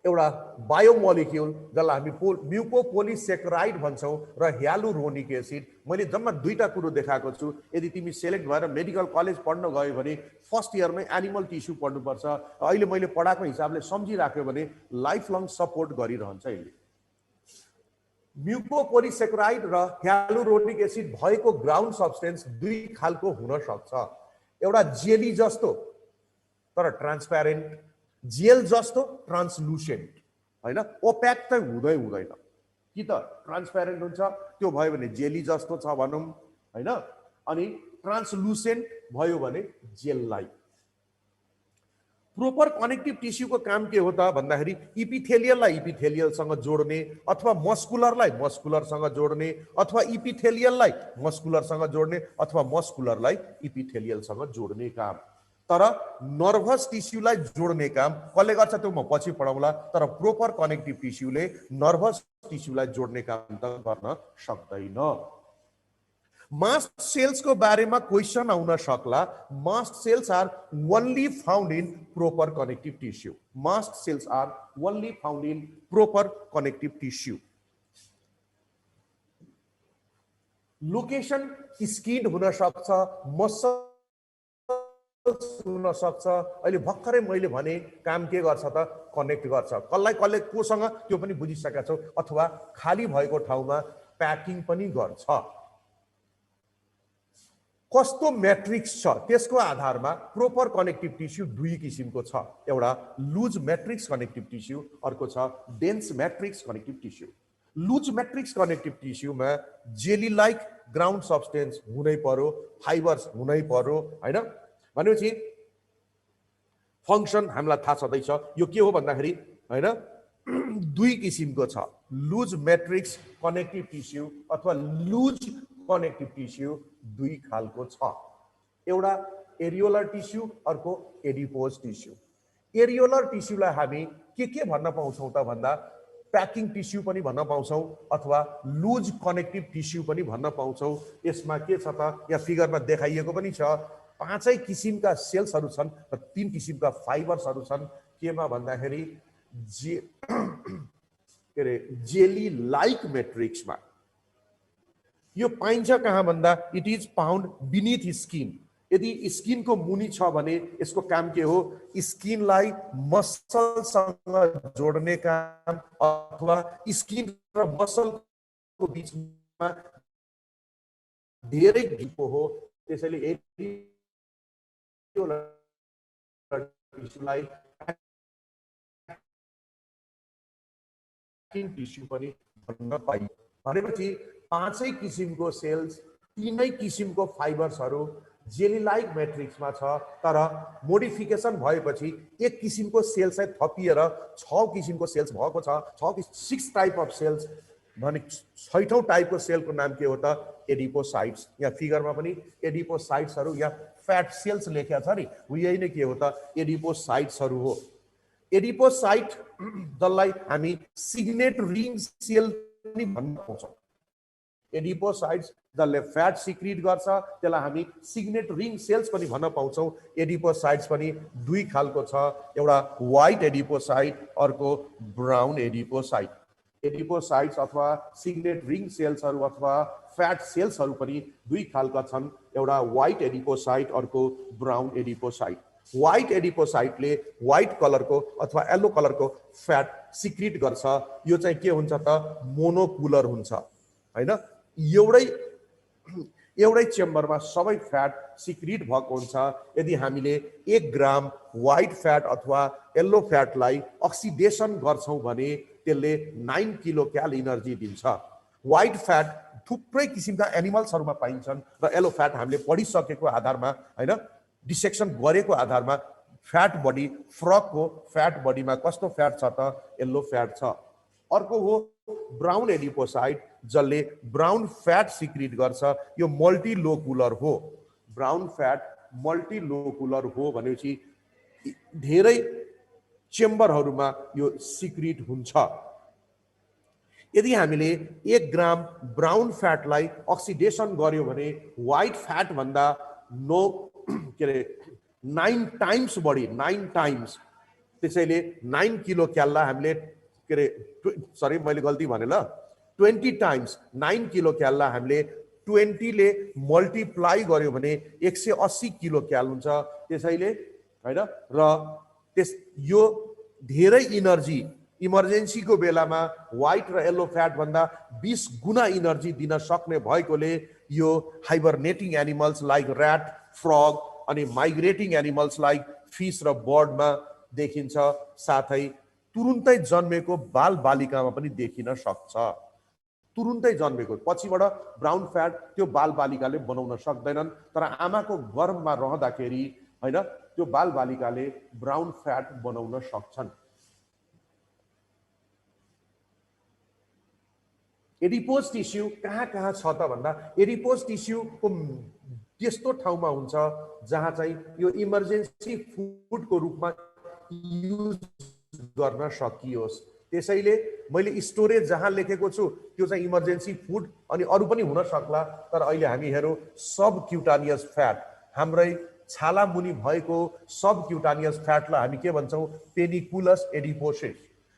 एउटा बायोमोलिक्युल जसलाई हामी म्युकोपोलिसेक्राइड भन्छौँ र ह्यालुरोनिक एसिड। मैले जम्मा दुईटा कुरो देखाएको छु। यदि तिमी सेलेक्ट भएर मेडिकल कलेज पढ्न गयो भने फर्स्ट इयरमै एनिमल टिस्यु पढ्नुपर्छ। अहिले मैले पढाएको हिसाबले सम्झिराख्यो भने लाइफ लङ सपोर्ट गरिरहन्छ यसले। म्युकोपोलिसेक्राइड र ह्यालुरोनिक एसिड भएको ग्राउन्ड सब्स्टेन्स दुई खालको हुन सक्छ। एउटा जेली जस्तो तर ट्रान्सप्यारेन्ट, जेल जस्तो ट्रान्सलुसेन्ट, हैन, ओप्याक त हुँदैन कि त ट्रान्सप्यारेन्ट हुन्छ, त्यो भयो भने जेली जस्तो छ भनौँ, हैन, अनि ट्रान्सलुसेन्ट भयो भने जेल लाइक। प्रोपर कनेक्टिभ टिस्युको काम के हो त भन्दाखेरि इपिथेलियललाई इपिथेलियलसँग जोड्ने अथवा मस्कुलरलाई मस्कुलरसँग जोड्ने अथवा इपिथेलियललाई मस्कुलरसँग जोड्ने अथवा मस्कुलरलाई इपिथेलियलसँग जोड्ने काम। तर नर्भस टिस्युलाई जोड्ने काम कसले गर्छ त्यो म पछि पढाउँला। तर प्रोपर कनेक्टिभ टिस्युले नर्भस टिस्युलाई जोड्ने काम त गर्न सक्दैन। मास्ट सेल्स को बारेमा क्वेशन आउन सक्ला। Mast cells are only found in proper connective tissue. Mast cells are only found in proper connective tissue. Location skin हुन सक्छ, मसल हुन सक्छ। अहिले भर्खरै मैले भने काम के गर्छ त कनेक्ट गर्छ, कसलाई कसले कोसँग त्यो पनि बुझिसकेका छौ, अथवा खाली भएको ठाउँमा प्याकिङ पनि गर्छ। कस्तो म्याट्रिक्स छ त्यसको आधारमा प्रोपर कनेक्टिभ टिस्यु दुई किसिमको छ। एउटा लुज म्याट्रिक्स कनेक्टिभ टिस्यु, अर्को छ dense matrix connective tissue. Loose matrix connective टिस्युमा जेली लाइक ग्राउन्ड सब्स्टेन्स हुनै पर्यो, फाइबर्स हुनै पर्यो, हैन। भनेपछि फङ्सन हामीलाई थाहा छँदैछ यो के हो भन्दाखेरि, हैन, दुई किसिमको छ, लुज म्याट्रिक्स कनेक्टिभ टिस्यु अथवा लुज कनेक्टिभ टिस्यु दुई खालको छ। एउटा एरियोलर टिस्यु, अर्को एडिपोज टिस्यु। एरियोलर टिस्युलाई हामी के भन्न पाउँछौँ त भन्दा प्याकिङ टिस्यु पनि भन्न पाउँछौँ अथवा लुज कनेक्टिभ टिस्यु पनि भन्न पाउँछौँ। यसमा के छ त यहाँ फिगरमा देखाइएको पनि छ, पाँचै किसिमका सेल्सहरू छन् र तीन किसिमका फाइबर्सहरू छन्। केमा भन्दाखेरि के अरे जेली लाइक म्याट्रिक्समा। यो पाइन्छ कहाँ भन्दा it is found beneath skin. यदि स्किनको मुनि छ भने यसको काम के हो, स्किनलाई मसलसँग जोड्ने काम अथवा स्किन र मसलको बिचमा धेरै ढिपो हो। त्यसैले टिस्युलाई टिस्यु पनि भन्न पाइन्छ। भनेपछि पाँचै किसिमको सेल्स, तीनै किसिमको फाइबर्सहरू जेली लाइक म्याट्रिक्समा छ। तर मोडिफिकेसन भएपछि एक किसिमको सेल्स चाहिँ थपिएर 6 किसिमको सेल्स भएको छ। 6 टाइप अफ सेल्स भने 6औं टाइपको सेलको नाम के हो त एडिपोसाइट्स। यहाँ फिगरमा पनि एडिपोसाइट्सहरू, यहाँ फ्याट सेल्स लेखेको छ नि, यही नै के हो त एडिपोसाइट्सहरू हो। एडिपोसाइट जसलाई हामी सिग्नेट रिङ सेल पनि भन्न पाउँछौँ। एडिपोसाइट्स जसले फ्याट सिक्रिट गर्छ त्यसलाई हामी सिग्नेट रिङ सेल्स पनि भन्न पाउँछौँ। एडिपोसाइट्स पनि दुई खालको छ, एउटा व्हाइट एडिपोसाइट, अर्को ब्राउन एडिपोसाइट। एडिपोसाइट्स अथवा सिग्नेट रिङ सेल्सहरू अथवा फ्याट सेल्सहरू पनि दुई खालका छन्, एउटा व्हाइट एडिपोसाइट, अर्को ब्राउन एडिपोसाइट। व्हाइट एडिपोसाइटले व्हाइट कलरको अथवा येलो कलरको फ्याट सिक्रिट गर्छ। यो चाहिँ के हुन्छ त मोनोकुलर हुन्छ, हैन। एउटै चेम्बरमा सबै फ्याट सिक्रिट भएको हुन्छ। यदि हामीले 1 ग्राम व्हाइट फ्याट अथवा येलो फ्याटलाई अक्सिडेसन गर्छौँ भने त्यसले 9 किलो क्याल इनर्जी दिन्छ। व्हाइट फ्याट थुप्रै किसिमका एनिमल्सहरूमा पाइन्छन् र येलो फ्याट हामीले पढिसकेको आधारमा, हैन, डिसेक्सन गरेको आधारमा फ्याट बडी, फ्रकको फ्याट बडीमा कस्तो फ्याट छ त येलो फ्याट छ। अर्को हो ब्राउन एडिपोसाइट जसले ब्राउन फ्याट सिक्रिट गर्छ। यो मल्टिलोकुलर हो। ब्राउन फ्याट मल्टिलोकुलर हो भनेपछि धेरै चेम्बरहरूमा यो सिक्रिट हुन्छ। यदि हामीले 1 ग्राम ब्राउन फ्याटलाई अक्सिडेसन गर्यो भने व्हाइट फ्याट भन्दा 9 टाइम्स बढी, 9 टाइम्स, त्यसैले 9 किलो क्यालला हामीले सरी मैले गल्ती भने ल, 20 टाइम्स 9 किलो क्यालला हामीले 20 ले मल्टिप्लाई गर्यो भने 180 किलो क्याल हुन्छ। त्यसैले हैन र यो धेरै इनर्जी इमर्जेन्सीको बेलामा व्हाइट र येलो फ्याट भन्दा 20 गुना इनर्जी दिन सक्ने भएकोले यो हाइबरनेटिङ एनिमल्स लाइक ऱ्याट, फ्रग अनि माइग्रेटिङ एनिमल्स लाइक फिस र बर्डमा देखिन्छ। साथै तुरुन्तै जन्मेको बाल बालिकामा पनि देखिन सक्छ। तुरुन्तै जन्मेको पछिबाट ब्राउन फ्याट त्यो बाल बालिकाले बनाउन सक्दैनन्, तर आमाको गर्भमा रहँदाखेरि हैन त्यो बाल बालिकाले ब्राउन फ्याट बनाउन सक्छन्। एडिपोज टिस्यु कहाँ कहाँ छ त भन्दा एडिपोज टिस्युको त्यस्तो ठाउँमा हुन्छ जहाँ चाहिँ यो इमर्जेन्सी फुडको रूपमा युज गर्न सकियोस्। त्यसैले मैले स्टोरेज जहाँ लेखेको छु त्यो चाहिँ इमर्जेन्सी फुड अनि अरू पनि हुन सक्ला, तर अहिले हामी हेरौँ सब क्युटानियस फ्याट, हाम्रै छाला मुनि भएको सब क्युटानियस फ्याटलाई हामी के भन्छौँ? पेनिकुलस एडिपोसिस।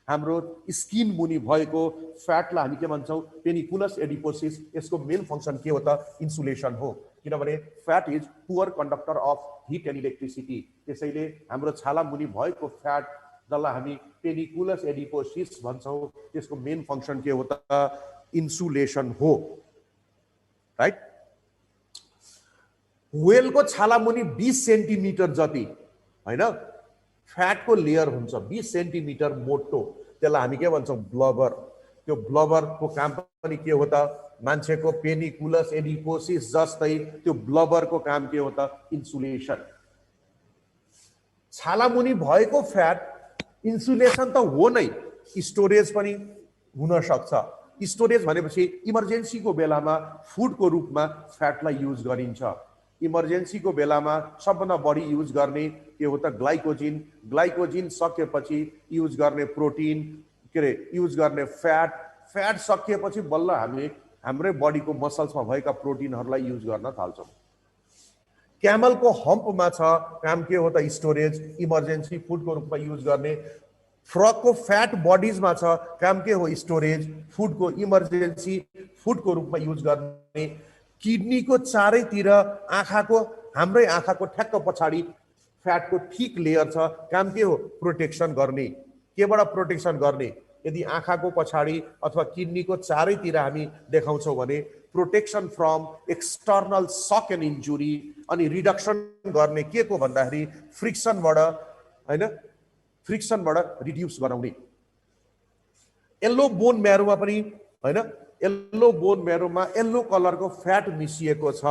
हाम्रो स्किन मुनि भएको फ्याटलाई हामी के भन्छौँ? पेनिकुलस एडिपोसिस। यसको मेन फङ्सन के हो त? इन्सुलेसन हो, किनभने fat is poor conductor of heat and electricity. त्यसैले हाम्रो छाला मुनि भएको फ्याट जसलाई हामी पेनिकुलस एडिपोसिस भन्छौँ, त्यसको मेन फङ्सन के हो त? इन्सुलेसन हो, राइट। व्हेलको छाला मुनि 20 सेन्टिमिटर जति हैन फ्याटको लेयर हुन्छ, 20 सेन्टिमिटर मोटो, त्यसलाई हामी के भन्छौँ? ब्लबर। त्यो ब्लबरको काम पनि के हो त? मान्छेको पेनिकुलस एडिपोसिस जस्तै त्यो ब्लबरको काम के हो त? इन्सुलेसन। छाला मुनि भएको फ्याट इन्सुलेसन त हो नै, स्टोरेज पनि हुन सक्छ। स्टोरेज भनेपछि इमर्जेन्सीको बेलामा फुडको रूपमा फ्याटलाई युज गरिन्छ। इमर्जेन्सीको बेलामा सबभन्दा बढी युज गर्ने के हो त? ग्लाइकोजिन। ग्लाइकोजिन सकेपछि युज गर्ने प्रोटिन, युज गर्ने फ्याट। फ्याट सकिएपछि बल्ल हामी हाम्रै बडीको मसल्समा भएका प्रोटिनहरूलाई युज गर्न थाल्छौँ। क्यामलको हम्पमा छ काम के हो त? स्टोरेज, इमर्जेन्सी फुडको रूपमा युज गर्ने। फ्रगको फ्याट बडिजमा छ काम के हो? स्टोरेज, फुडको इमर्जेन्सी फुडको रूपमा युज गर्ने। किडनीको चारैतिर आँखाको हाम्रै आँखाको ठ्याक्क पछाडि फ्याटको थिक लेयर छ, काम के हो? प्रोटेक्सन गर्ने। केबाट प्रोटेक्सन गर्ने? यदि आँखाको पछाडि अथवा किडनीको चारैतिर हामी देखाउँछौँ भने प्रोटेक्सन फ्रम एक्सटर्नल सक एन्ड इन्जुरी, अनि रिडक्सन गर्ने के को भन्दाखेरि फ्रिक्सनबाट हैन, फ्रिक्सनबाट रिड्युस गराउने। येल्लो बोन म्यारोमा पनि हैन, येल्लो बोन म्यारोमा येल्लो कलरको फ्याट मिसिएको छ,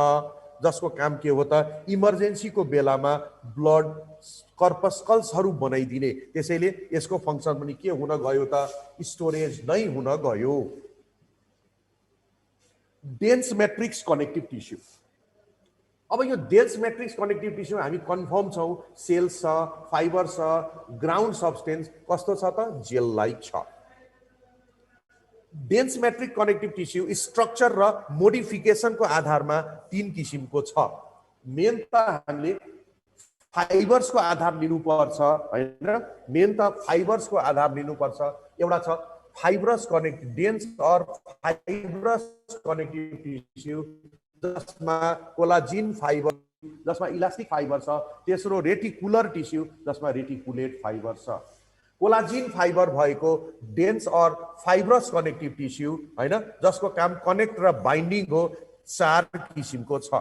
जसको काम के हो त? इमर्जेन्सीको बेलामा ब्लड कर्पस्कल्सहरू बनाइदिने। त्यसैले यसको फङ्सन पनि के हुन गयो त? स्टोरेज नै हुन गयो। Dense matrix connective tissue. अब यो डेन्स म्याट्रिक्स कनेक्टिभ टिस्यु हामी कन्फर्म छौँ, सेल्स छ, फाइबर छ, ग्राउन्ड सब्सटेन्स कस्तो छ त? जेल लाइक छ। Dense matrix connective tissue structure र मोडिफिकेसनको आधारमा 3 किसिमको छ। मेन त हामीले फाइबर्सको आधार लिनुपर्छ हैन, मेन त फाइबर्सको आधार लिनुपर्छ। एउटा छ fibrous connective, dense or fibrous connective tissue, जसमा कोलाजिन फाइबर, जसमा इलास्टिक फाइबर छ। तेस्रो रेटिकुलर टिस्यु, जसमा रेटिकुलेट फाइबर छ। कोलाजिन फाइबर भएको dense or fibrous connective tissue हैन, जसको काम कनेक्ट र बाइन्डिङ हो, 4 किसिमको छ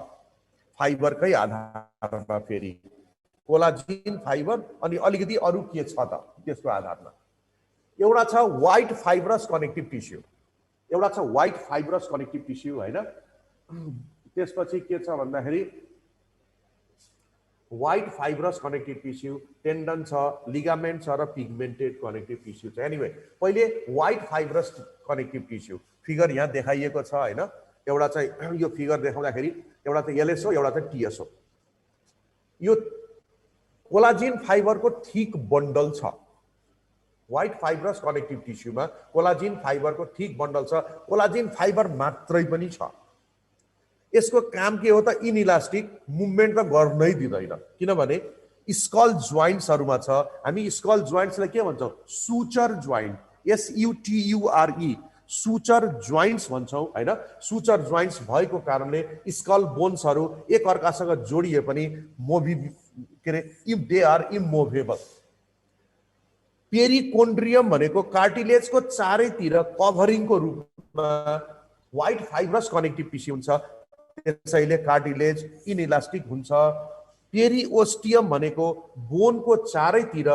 फाइबरकै आधारमा। फेरि कोलाजिन फाइबर अनि अलिकति अरू के छ त त्यसको आधारमा। एउटा छ व्हाइट फाइब्रस कनेक्टिभ टिस्यु, एउटा छ व्हाइट फाइब्रस कनेक्टिभ टिस्यु हैन। त्यसपछि के छ भन्दाखेरि white fibrous connective tissue, Tandon छ, लिगामेन्ट छ र पिगमेन्टेड कनेक्टिभ टिस्यु छ। एनिवे पहिले white fibrous connective tissue figure यहाँ देखाइएको छ हैन। एउटा चाहिँ यो फिगर देखाउँदाखेरि एउटा चाहिँ एलएस हो, एउटा चाहिँ टिएस हो। यो कोलाजिन फाइबरको थिक बन्डल छ, व्हाइट फाइब्रस कनेक्टिभ टिस्युमा कोलाजिन फाइबरको ठिक बन्डल छ, कोलाजिन फाइबर मात्रै पनि छ। यसको काम के हो त इनइलास्टिक मुभमेन्ट त गर्नै दिँदैन, किनभने स्कल जोइन्ट्सहरुमा छ। हामी स्कल जोइन्ट्सलाई के भन्छौँ? Suture joint, SUTURE, suture joints भन्छौँ हैन। सुचर जोइन्ट्स भएको कारणले स्कल बोन्सहरु एक अर्कासँग जोडिए पनि दे आर इमोभेबल। पेरिकोन्ड्रियम भनेको कार्टिलेजको चारैतिर कभरिङको रूपमा व्हाइट फाइब्रस कनेक्टिभ टिस्यु हुन्छ, त्यसैले कार्टिलेज इनइलास्टिक हुन्छ। पेरिओस्टियम भनेको बोनको चारैतिर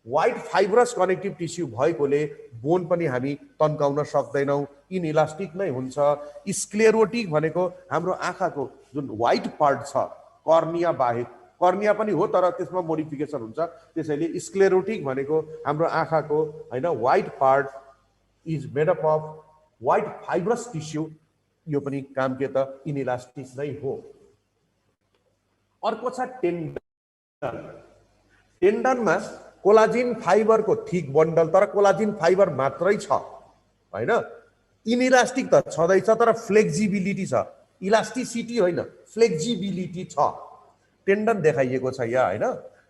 व्हाइट फाइब्रस कनेक्टिभ टिस्यु भएकोले बोन पनि हामी तन्काउन सक्दैनौँ, इनइलास्टिक नै हुन्छ। स्क्लेरोटिक भनेको हाम्रो आँखाको जुन व्हाइट पार्ट छ कर्निया बाहेक, कर्निया पनि हो तर त्यसमा मोडिफिकेसन हुन्छ, त्यसैले स्क्लेरोटिक भनेको हाम्रो आँखाको हैन white part is made up of white fibrous tissue. यो पनि काम के त इनइलास्टिक नै हो। अर्को छ टेन्डन। टेन्डनमा कोलाजिन फाइबरको थिक बन्डल, तर कोलाजिन फाइबर मात्रै छ हैन। इनइलास्टिक त छँदैछ तर फ्लेक्सिबिलिटी छ, इलास्टिसिटी होइन, फ्लेक्सिबिलिटी छ। टेन्डन देखाइएको छ यहाँ हैन।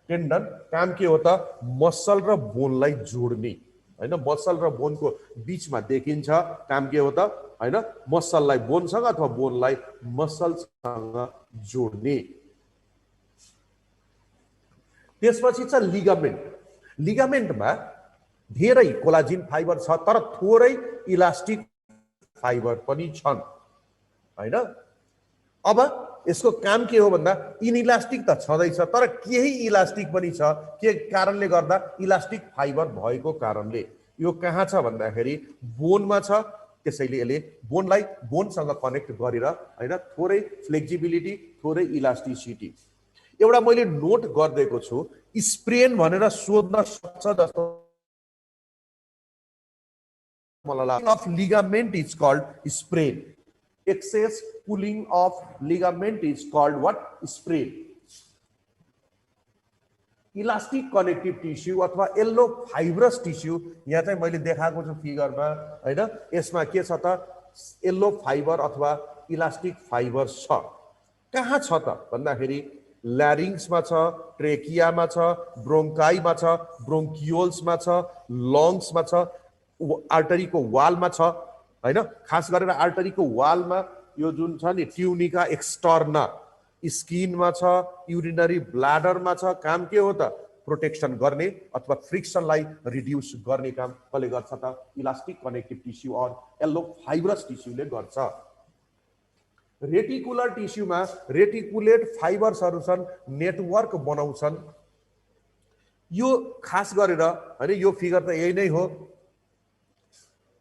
टेन्डन काम के हो त मसल र बोनलाई जोड्ने हैन, मसल र बोनको बीचमा देखिन्छ। काम के हो त हैन, मसललाई बोनसँग अथवा बोनलाई मसलसँग जोड्ने। त्यसपछि छ लिगामेन्ट। लिगामेन्टमा धेरै कोलाजिन फाइबर छ तर थोरै इलास्टिक फाइबर पनि छन् हैन। अब यसको काम के हो भन्दा इनइलास्टिक त छँदैछ तर केही इलास्टिक पनि छ। के कारणले गर्दा? इलास्टिक फाइबर भएको कारणले। यो कहाँ छ भन्दाखेरि बोनमा छ, त्यसैले यसले बोनलाई बोनसँग कनेक्ट गरेर हैन थोरै फ्लेक्सिबिलिटी, थोरै इलास्टिसिटी। एउटा मैले नोट गरिदिएको छु, स्प्रेन भनेर सोध्न सक्छ जस्तो मलाई लाग्छ। Of ligament is called sprain. Excess pulling of ligament is called what? Sprain. Elastic connective tissue अथवा येल्लो फाइब्रस टिस्यु, यहाँ चाहिँ मैले देखाएको छु फिगरमा हैन। यसमा के छ त येल्लो फाइबर अथवा इलास्टिक फाइबर छ। कहाँ छ त भन्दाखेरि ल्यारिङ्समा छ, ट्रेकियामा छ, ब्रोङ्काइमा छ, ब्रोङ्कियोल्समा छ, लङ्समा छ, आर्टरीको वालमा छ हैन। खास गरेर आर्टरीको वालमा यो जुन छ नि ट्युनिका एक्सटर्ना, स्किनमा छ, युरिनरी ब्ल्याडरमा छ। काम के हो त प्रोटेक्सन गर्ने अथवा फ्रिक्सनलाई रिड्युस गर्ने काम कसले गर्छ त? इलास्टिक कनेक्टिभ टिस्यु और येल्लो फाइब्रस टिस्युले गर्छ। रेटिकुलर टिस्युमा रेटिकुलेट फाइबर्सहरु छन्, नेटवर्क बनाउँछन्। यो खास गरेर हैन, यो फिगर त यही नै हो।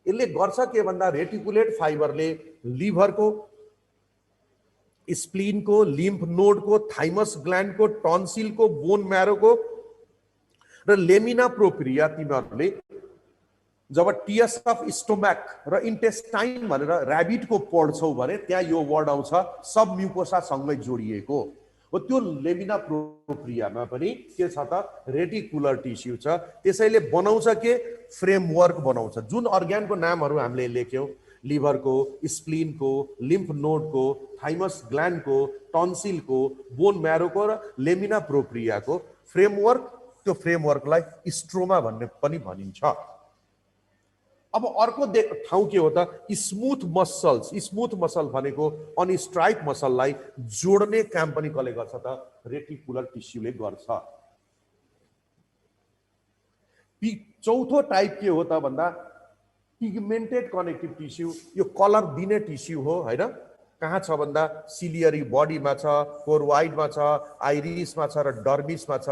यसले गर्छ के भन्दा रेटिकुलेट फाइबरले लिभरको, स्प्लिनको, लिम्फ नोडको, थाइमस ग्ल्यान्डको, टन्सिलको, बोन म्यारोको र लेमिना प्रोप्रिया, तिनीहरूले जब टियस अफ स्टोमक र इन्टेस्टाइन भनेर ऱ्याबिटको पढ्छौ भने त्यहाँ यो वर्ड आउँछ, सब म्युकोसासँगै जोडिएको हो। त्यो लेमिना प्रोप्रियामा पनि के छ त रेटिकुलर टिस्यु छ। त्यसैले बनाउँछ के? फ्रेमवर्क बनाउँछ। जुन अर्ग्यानको नामहरू हामीले लेख्यौँ, लिभरको, स्प्लिनको, लिम्फ नोडको, थाइमस ग्ल्यान्डको, टन्सिलको, बोन म्यारोको र लेमिना प्रोप्रियाको फ्रेमवर्क, त्यो फ्रेमवर्कलाई स्ट्रोमा भन्ने पनि भनिन्छ। अब अर्को ठाउँ के हो त स्मुथ मसल्स। स्मुथ मसल भनेको अनस्ट्राइप मसललाई जोड्ने काम पनि कसले गर्छ त? रेटिकुलर टिस्युले गर्छ। चौथो टाइप के हो त भन्दा पिगमेन्टेड कनेक्टिभ टिस्यु। यो कलर दिने टिस्यु हो हैन। कहाँ छ भन्दा सिलियरी बडीमा छ, कोरोइडमा छ, आइरिसमा छ र डर्मिसमा छ।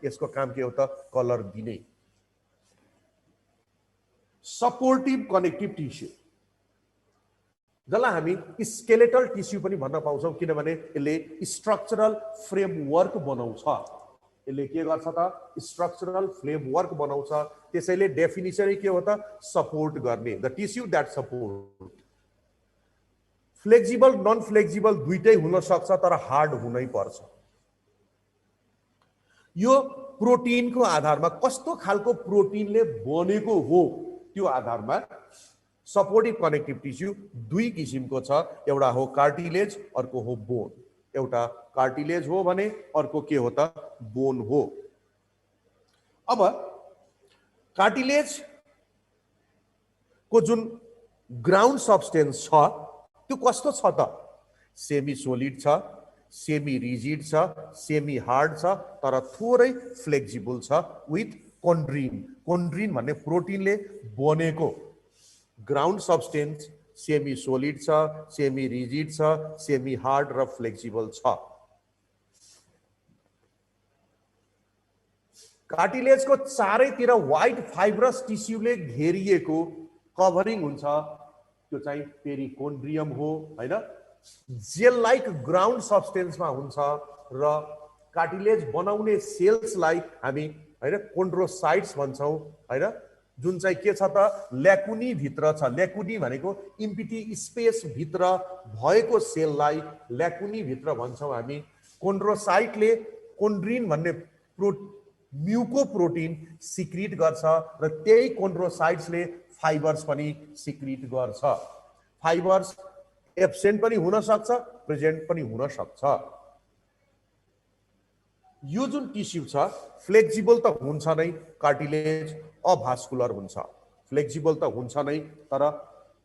यसको काम के हो त? कलर दिने। सपोर्टिभ कनेक्टिभ टिस्यु, जसलाई हामी स्केलेटल टिस्यु पनि भन्न पाउँछौँ, किनभने यसले स्ट्रक्चरल फ्रेमवर्क बनाउँछ। यसले के गर्छ त? स्ट्रक्चरल फ्रेमवर्क बनाउँछ। त्यसैले डेफिनिसनै के हो त? सपोर्ट गर्ने, the tissue that support. Flexible non flexible दुइटै हुन सक्छ तर हार्ड हुनै पर्छ। यो प्रोटिनको आधारमा कस्तो खालको प्रोटिनले बनेको हो त्यो आधारमा सपोर्टिभ कनेक्टिभ टिस्यु दुई किसिमको छ, एउटा हो कार्टिलेज, अर्को हो बोन। एउटा कार्टिलेज हो भने अर्को के हो त बोन हो। अब कार्टिलेज को जुन ग्राउन्ड सब्सटेन्स छ त्यो कस्तो छ त, सेमी सोलिड छ, सेमी रिजिड छ, सेमी हार्ड छ, तर थोरै फ्लेक्सिबल छ विथ कोन्ड्रिन। कोन्ड्रिन भन्ने प्रोटिनले बनेको ग्राउन्ड सब्सटेन्स सेमी सोलिड छ, सेमी रिजिड छ, सेमी हार्ड र फ्लेक्सिबल छ। कार्टिलेजको चारैतिर व्हाइट फाइब्रस टिस्युले घेरिएको कभरिङ हुन्छ, त्यो चाहिँ पेरिकोन्ड्रियम हो हैन। जेल लाइक ग्राउन्ड सब्सटेन्समा हुन्छ र कार्टिलेज बनाउने सेल्सलाई हामी हैन कोन्ड्रोसाइट्स भन्छौँ हैन, जुन चाहिँ के छ त ल्याकुनी भित्र छ। ल्याकुनी भनेको इम्पिटी स्पेस भित्र भएको सेललाई ल्याकुनी भित्र भन्छौँ हामी। कोन्ड्रोसाइटले कोन्ड्रिन भन्ने म्युको प्रोटिन सिक्रिट गर्छ र त्यही कोन्ड्रोसाइट्सले फाइबर्स पनि सिक्रिट गर्छ। फाइबर्स एब्सेन्ट पनि हुन सक्छ, प्रेजेन्ट पनि हुन सक्छ। यो जुन टिस्यु छ फ्लेक्सिबल त हुन्छ नै, कार्टिलेज अभास्कुलर हुन्छ। फ्लेक्सिबल त हुन्छ नै तर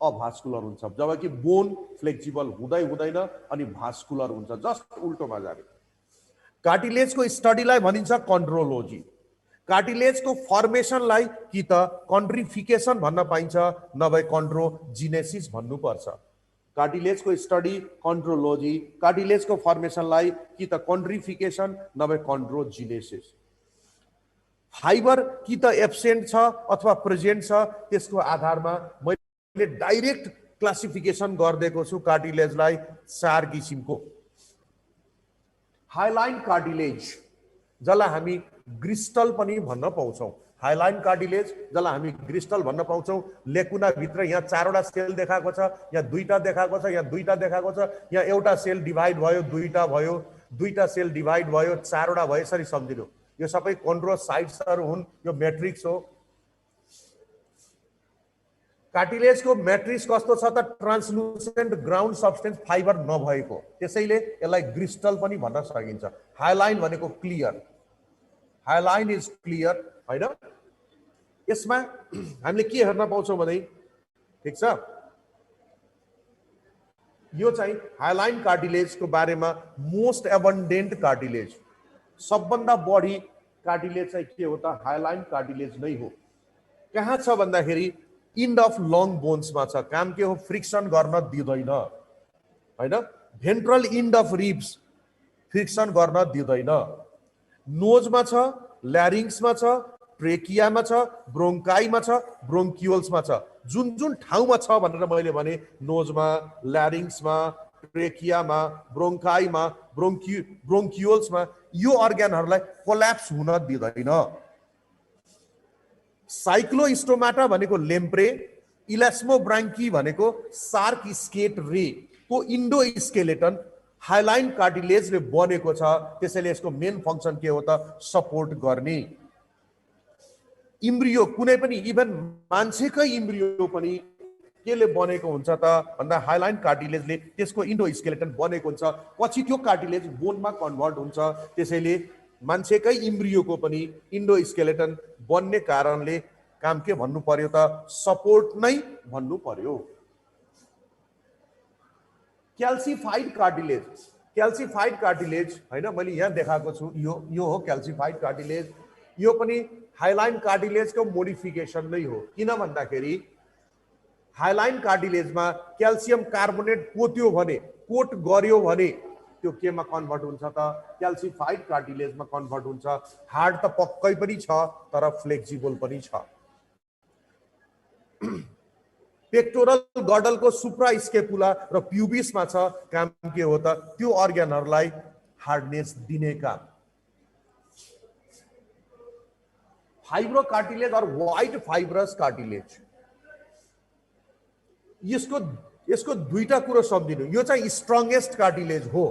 अभास्कुलर हुन्छ, जबकि बोन फ्लेक्सिबल हुँदै हुँदैन अनि भास्कुलर हुन्छ, जस्ट उल्टोमा जाने। कार्टिलेजको स्टडीलाई भनिन्छ कन्ड्रोलोजी। कार्टिलेजको फर्मेसनलाई कि त कन्ड्रिफिकेसन भन्न पाइन्छ, नभए कन्ड्रोजिनेसिस भन्नुपर्छ। कार्टिलेजको स्टडी कन्ड्रोलोजी, कार्टिलेजको फर्मेसनलाई कि त कन्ड्रिफिकेसन नभए कन्ड्रोजिनेसिस। फाइबर कि त एब्सेन्ट छ अथवा प्रेजेन्ट छ, त्यसको आधारमा मैले डाइरेक्ट क्लासिफिकेसन गरिदिएको छु कार्टिलेजलाई चार किसिमको। हाइलाइन कार्टिलेज जसलाई हामी ग्रिस्टल पनि भन्न पाउँछौँ। हाइलाइन कार्टिलेज जसलाई हामी ग्रिस्टल भन्न पाउँछौँ, लेकुना भित्र यहाँ चारवटा सेल देखाएको छ, यहाँ दुईटा देखाएको छ, यहाँ दुईटा देखाएको छ, यहाँ एउटा सेल डिभाइड भयो, दुईटा भयो, दुईटा सेल डिभाइड भयो, चारवटा भयो, यसरी सम्झिनु। यो सबै कोन्ड्रोसाइट्सहरू हुन्, यो मैट्रिक्स हो। कार्टिलेजको मैट्रिक्स कस्तो छ त ट्रान्सलुसेन्ट ग्राउन्ड सब्सटेन्स फाइबर नभएको, त्यसैले यसलाई ग्रिस्टल पनि भन्न सकिन्छ। हाइलाइन भनेको क्लियर, हाइलाइन इज क्लियर हैन। यसमा हामीले के हेर्न पाउँछौँ भने ठिक छ, यो चाहिँ हाइलाइन कार्टिलेजको बारेमा मोस्ट एबन्डेन्ट कार्टिलेज, सबभन्दा बढी कार्टिलेज चाहिँ के हो त हाइलाइन कार्टिलेज नै हो। कहाँ छ भन्दाखेरि इन्ड अफ लङ बोन्समा छ। काम के हो, फ्रिक्सन गर्न दिँदैन हैन। Ventral end of ribs friction गर्न दिँदैन। नोजमा छ, ल्यारिङ्समा छ, ट्रेकियामा छ, ब्रोङ्काईमा छ, ब्रोङ्क्युल्समा छ। जुन जुन ठाउँमा छ भनेर मैले भने, नोजमा, ल्यारिङ्समा, ट्रेकियामा, ब्रोङ्काईमा, ब्रोङ्क्युल्समा, यो अर्ग्यानहरूलाई कोल्याप्स हुन दिँदैन। साइक्लोस्टोमाटा भनेको लेम्प्रे, इलास्मोब्राङ्की भनेको सार्क स्केट रे को इन्डो स्केलेटन हाइलाइन कार्टिलेजले बनेको छ, त्यसैले यसको मेन फङ्सन के हो त सपोर्ट गर्ने। इम्ब्रियो कुनै पनि इभन मान्छेकै इम्ब्रियो पनि केले बनेको हुन्छ त भन्दा हाइलाइन कार्टिलेजले त्यसको इन्डो स्केलेटन बनेको हुन्छ, पछि त्यो कार्टिलेज बोनमा कन्भर्ट हुन्छ, त्यसैले मान्छेकै इम्ब्रियोको पनि इन्डो स्केलेटन बन्ने कारणले काम के भन्नु पर्यो त सपोर्ट नै भन्नु पर्यो। क्याल्सिफाइड कार्टिलेज, क्याल्सिफाइड कार्टिलेज हैन, मैले यहाँ देखाएको छु, यो हो क्याल्सिफाइड कार्टिलेज। यो पनि हाइलाइन कार्टिलेजको मोडिफिकेसन नै हो। किन भन्दाखेरि हाइलाइन कार्टिलेजमा क्याल्सियम कार्बोनेट पोत्यो भने, कोट गर्यो भने त्यो केमा कन्भर्ट हुन्छ त क्याल्सिफाइड कार्टिलेजमा कन्भर्ट हुन्छ। हार्ड त पक्कै पनि छ तर फ्लेक्सिबल पनि छ। पेक्टोरल गडलको सुप्रास्केपुला र प्युबिसमा छ, काम के हो त त्यो अर्ग्यानहरूलाई हार्डनेस दिने काम। फाइब्रो कार्टिलेज और व्हाइट फाइब्रस कार्टिलेज, यसको दुईटा कुरो सम्झिनु। यो चाहिँ स्ट्रंगेस्ट कार्टिलेज हो,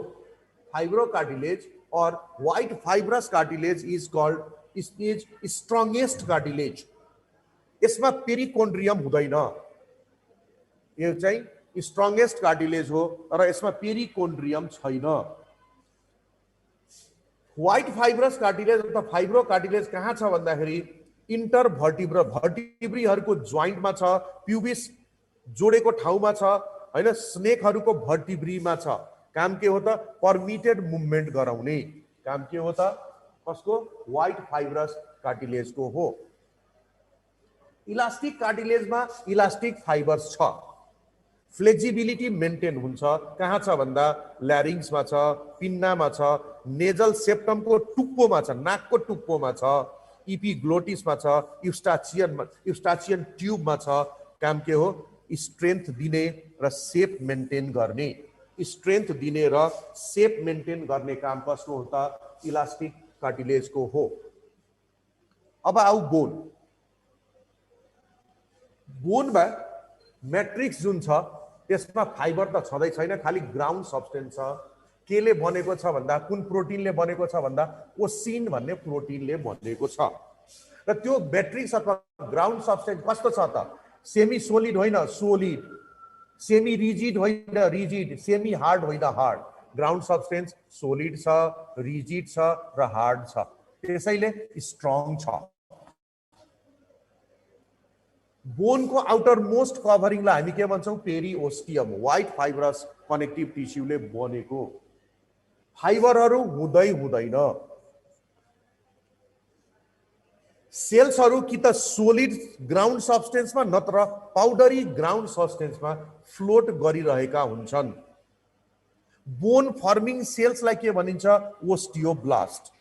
फाइब्रो कार्टिलेज, और white fibrous cartilage is called is strongest cartilage. यसमा पेरिकोन्ड्रियम हुँदैन, यो चाहिँ स्ट्रङ्गेस्ट कार्टिलेज हो र यसमा पेरिकोन्ड्रियम छैन। व्हाइट फाइब्रस कार्टिलेज अथवा फाइब्रो कार्टिलेज कहाँ छ भन्दाखेरि इंटर भर्टिब्रीहरूको जोइन्टमा छ, प्युबिस जोडेको ठाउँमा छ हैन, स्नेकहरूको भर्टिब्रीमा छ। काम के हो त परमिटेड मुभमेन्ट गराउने काम के हो त कसको व्हाइट फाइब्रस कार्टिलेजको हो। इलास्टिक कार्टिलेजमा इलास्टिक फाइबर्स छ, फ्लेक्सिबिलिटी मेन्टेन हुन्छ। कहाँ छ भन्दा ल्यारिङ्समा छ, पिन्नामा छ, नेजल सेप्टमको टुप्पोमा छ, नाकको टुप्पोमा छ, इपिग्लोटिसमा छ, युस्टाचियन ट्युबमा छ। काम के हो स्ट्रेन्थ दिने र सेप मेन्टेन गर्ने, स्ट्रेन्थ दिने र सेप मेन्टेन गर्ने काम कसको हो त इलास्टिक कार्टिलेजको हो। अब आउ बोन। बोनमा मैट्रिक्स जुन छ त्यसमा फाइबर त छँदै छैन, खाली ग्राउन्ड सब्सटेन्स छ। केले बनेको छ भन्दा कुन प्रोटिनले बनेको छ भन्दा ओसिन भन्ने प्रोटिनले बनेको छ। र त्यो मैट्रिक्स अथवा ग्राउन्ड सब्सटेन्स कस्तो छ त सेमी सोलिड होइन सोलिड, सेमी रिजिड होइन रिजिड, सेमी हार्ड होइन हार्ड। ग्राउन्ड सब्सटेन्स सोलिड छ, रिजिड छ र हार्ड छ, त्यसैले स्ट्रङ छ। बोनको आउटर मोस्ट कभरिङलाई हामी के भन्छौँ पेरिओस्टियम, व्हाइट फाइब्रस कनेक्टिभ टिस्युले बनेको। फाइबरहरू हुँदै हुँदैन, सेल्सहरू कि त सोलिड ग्राउन्ड सब्सटेन्समा नत्र पाउडरी ग्राउन्ड सब्सटेन्समा फ्लोट गरिरहेका हुन्छन्। बोन फर्मिङ सेल्सलाई के भनिन्छ ओस्टियोब्लास्ट।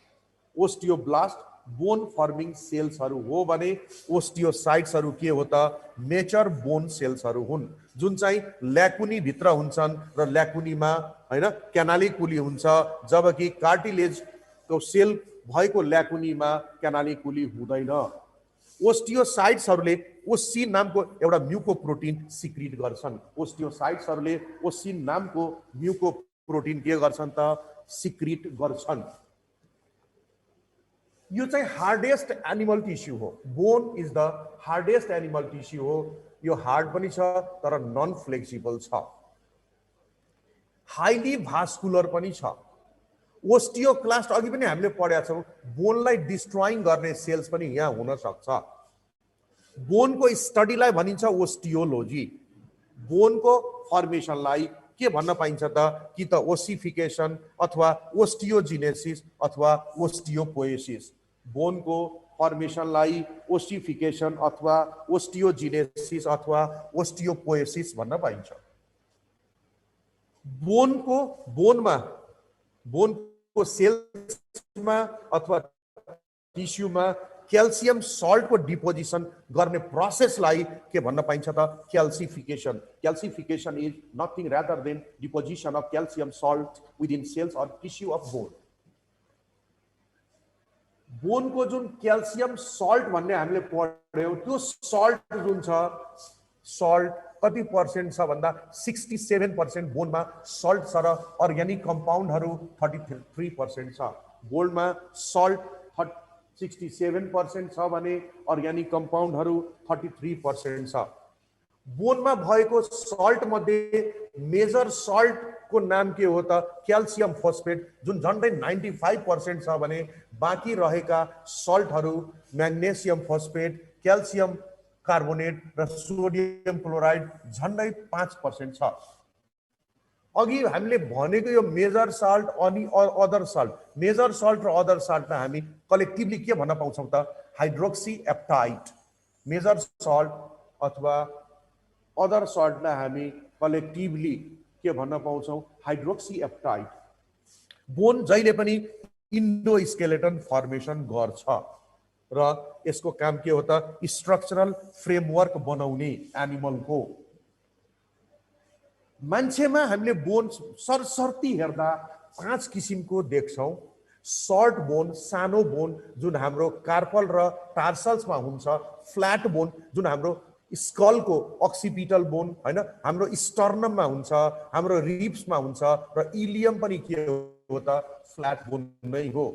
ओस्टियोब्लास्ट बोन फर्मिङ सेल्सहरू हो भने ओस्टियोसाइट्सहरू के हो त मेचर बोन सेल्सहरू हुन्, जुन चाहिँ ल्याकुनी भित्र हुन्छन् र ल्याकुनीमा हैन क्यानालिकुली हुन्छ, जबकि कार्टिलेजको सेल भएको ल्याकुनीमा क्यानालिकुली हुँदैन। ओस्टियोसाइट्सहरूले ओसिन नामको एउटा म्युकोप्रोटिन सिक्रिट गर्छन्। ओस्टियोसाइट्सहरूले ओसिन नामको म्युकोप्रोटिन के गर्छन् त सिक्रिट गर्छन्। यो चाहिँ हार्डेस्ट एनिमल टिस्यु हो। Bone is the hardest animal tissue हो। यो हार्ड पनि छ तर नन फ्लेक्सिबल छ, हाइली भास्कुलर पनि छ। ओस्टियोक्लास्ट अघि पनि हामीले पढेका छौँ, बोनलाई डिस्ट्रोइङ गर्ने सेल्स पनि यहाँ हुन सक्छ। बोनको स्टडीलाई भनिन्छ ओस्टियोलोजी। बोनको फर्मेसनलाई के भन्न पाइन्छ त कि त ओसिफिकेसन अथवा ओस्टियोजिनेसिस अथवा ओस्टियोपोएसिस। बोनको फर्मेसनलाई ओसिफिकेसन अथवा ओस्टियोजिनेसिस अथवा ओस्टियोपोएसिस भन्न पाइन्छ। बोनको सेल्समा अथवा टिस्युमा क्याल्सियम सल्टको डिपोजिसन गर्ने प्रोसेसलाई के भन्न पाइन्छ त calcification. Calcification is nothing rather than deposition of calcium salt within cells or tissue of bone. बोनको जुन क्याल्सियम सल्ट भन्ने हामीले पढ्यौँ, त्यो सल्ट जुन छ सल्ट कति पर्सेन्ट छ भन्दा 67% बोनमा सल्ट छ र अर्ग्यानिक कम्पाउन्डहरू 33% छ। बोनमा सल्ट 67% छ भने अर्ग्यानिक कम्पाउन्डहरू 33% छ। बोनमा भएको सल्ट मध्ये मेजर सल्टको नाम के हो त क्याल्सियम फोस्फेट, जुन झन्डै 95% छ भने बाँकी रहेका सल्टहरू म्याग्नेसियम फोस्फेट, क्याल्सियम कार्बोनेट र सोडियम क्लोराइड झन्डै 5% छ। अघि हामीले भनेको यो मेजर सल्ट अनि अदर सल्ट, मेजर सल्ट र अदर सल्टलाई हामी कलेक्टिभली के भन्न पाउँछौँ त हाइड्रोक्सी एप्टाइट। मेजर सल्ट अथवा अदर सल्टलाई हामी कलेक्टिभली के भन्न पाउँछौँ हाइड्रोक्सी एप्टाइट। बोन जहिले पनि इन्डोस्केलेटन फर्मेसन गर्छ र यसको काम के हो त स्ट्रक्चरल फ्रेमवर्क बनाउने एनिमलको। मान्छेमा हामीले बोन सरसर्ती हेर्दा 5 किसिमको देख्छौँ। सर्ट बोन सानो बोन जुन हाम्रो कार्पल र टार्सल्समा हुन्छ, फ्ल्याट बोन जुन हाम्रो स्कलको अक्सिपिटल बोन हैन हाम्रो स्टर्नममा हुन्छ, हाम्रो रिब्समा हुन्छ र इलियम पनि के हो त फ्ल्याट बोन नै हो।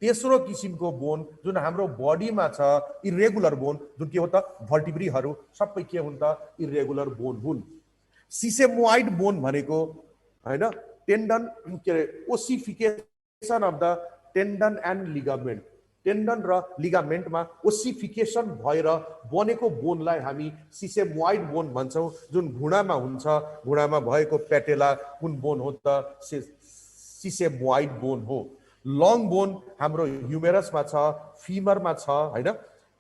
तेस्रो किसिमको बोन जुन हाम्रो बडीमा छ इरेगुलर बोन, जुन के हो त भर्टिब्रीहरू सबै के हुन् त इरेगुलर बोन हुन्। सिसेमोइड बोन भनेको हैन टेन्डन के अरे ओसिफिकेसन of the Tandon and ligament, Tandon र लिगामेन्टमा ओसिफिकेसन भएर बनेको बोनलाई हामी सिसेमोइड बोन भन्छौँ, जुन घुँडामा हुन्छ। घुँडामा भएको पेटेला कुन बोन हो त सिसेमोइड बोन हो। लङ बोन हाम्रो ह्युमेरसमा छ, फिमरमा छ हैन।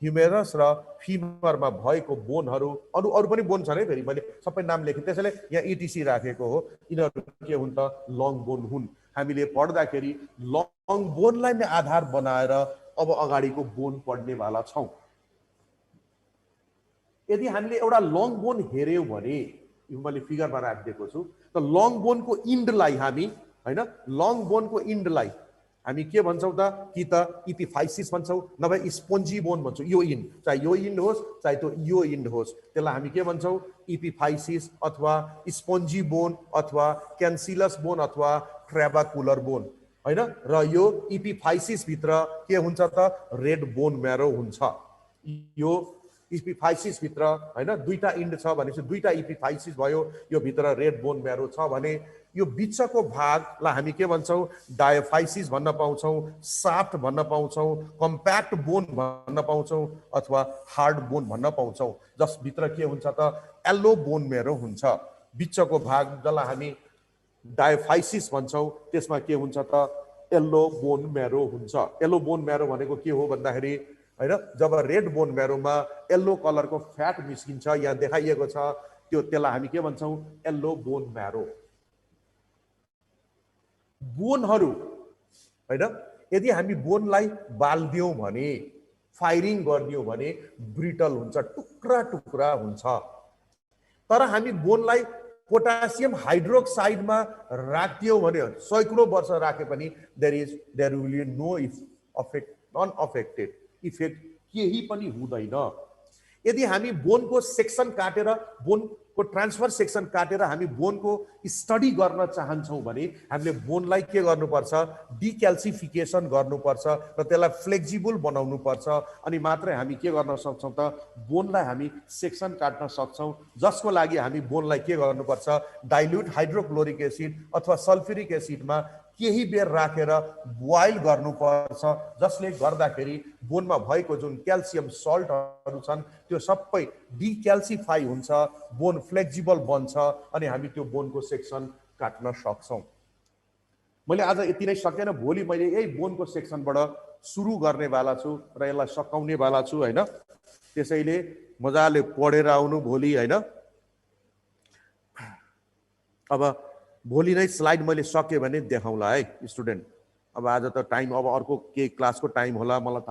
ह्युमेरस र फिमरमा भएको बोनहरू अरू अरू पनि बोन छन् है, फेरि मैले सबै नाम लेखेँ त्यसैले यहाँ इटिसी राखेको हो। यिनीहरू के हुन् त लङ बोन हुन्। हामीले पढ्दाखेरि लङ बोनलाई नै आधार बनाएर अब अगाडिको बोन पढ्नेवाला छौँ। यदि हामीले एउटा लङ बोन हेऱ्यौँ भने, यो मैले फिगरमा राखिदिएको छु, त लङ बोनको इन्डलाई हामी हैन, लङ बोनको इन्डलाई हामी के भन्छौँ त, कि त इपिफाइसिस भन्छौँ, नभए स्पोन्जी बोन भन्छौँ। यो इन्ड, चाहे यो इन्ड होस् चाहे त्यो यो इन्ड होस्, त्यसलाई हामी के भन्छौँ, इपिफाइसिस अथवा स्पोन्जी बोन अथवा क्यान्सिलस बोन अथवा ट्रेबाकुलर बोन हैन। र यो इपिफाइसिस भित्र के हुन्छ त रेड बोन म्यारो हुन्छ। यो इपिफाइसिस भित्र हैन दुईटा इन्ड छ भनेपछि दुईटा इपिफाइसिस भयो, यो भित्र रेड बोन म्यारो छ भने यो बिचको भागलाई हामी के भन्छौँ, डायफाइसिस भन्न पाउँछौँ, साफ्ट भन्न पाउँछौँ, कम्प्याक्ट बोन भन्न पाउँछौँ अथवा हार्ड बोन भन्न पाउँछौँ, जसभित्र के हुन्छ त एल्लो बोन म्यारो हुन्छ। बिचको भाग जसलाई हामी डायफाइसिस भन्छौँ, त्यसमा के हुन्छ त एल्लो बोन म्यारो हुन्छ। एल्लो बोन म्यारो भनेको के हो भन्दाखेरि हैन, जब रेड बोन म्यारोमा येल्लो कलरको फ्याट निस्किन्छ, यहाँ देखाइएको छ, त्यसलाई हामी के भन्छौँ, येल्लो बोन म्यारो। बोनहरू हैन, यदि हामी बोनलाई बाल्दियौँ भने, फायरिङ गरिदियौँ भने ब्रिटल हुन्छ, टुक्रा टुक्रा हुन्छ। तर हामी बोनलाई पोटासियम हाइड्रोक्साइडमा राखिदियौँ भने, सैकडौँ वर्ष राखे पनि there will be no unaffected effect, केही पनि हुँदैन। यदि हामी बोनको सेक्सन काटेर, बोनको ट्रान्सफर सेक्सन काटेर हामी बोनको स्टडी गर्न चाहन्छौँ भने हामीले बोनलाई के गर्नुपर्छ, डिक्याल्सिफिकेसन गर्नुपर्छ र त्यसलाई फ्लेक्जिबल बनाउनुपर्छ। अनि मात्रै हामी के गर्न सक्छौँ त बोनलाई हामी सेक्सन काट्न सक्छौँ, जसको लागि हामी बोनलाई के गर्नुपर्छ, डाइल्युट हाइड्रोक्लोरिक एसिड अथवा सल्फ्युरिक एसिडमा केही बेर राखेर बोइल गर्नुपर्छ, जसले गर्दाखेरि बोनमा भएको जुन क्याल्सियम सल्टहरू छन् त्यो सबै डिक्याल्सिफाई हुन्छ, बोन फ्लेक्जिबल बन्छ अनि हामी त्यो बोनको सेक्सन काट्न सक्छौँ। मैले आज यति नै सकेन, भोलि मैले यही बोनको सेक्सनबाट सुरु गर्नेवाला छु र यसलाई सकाउनेवाला छु हैन। त्यसैले मजाले पढेर आउनु भोलि हैन। अब भोलि नै स्लाइड मैले सकेँ भने देखाउँला है स्टुडेन्ट। अब आज त टाइम, अब अर्को केही क्लासको टाइम होला मलाई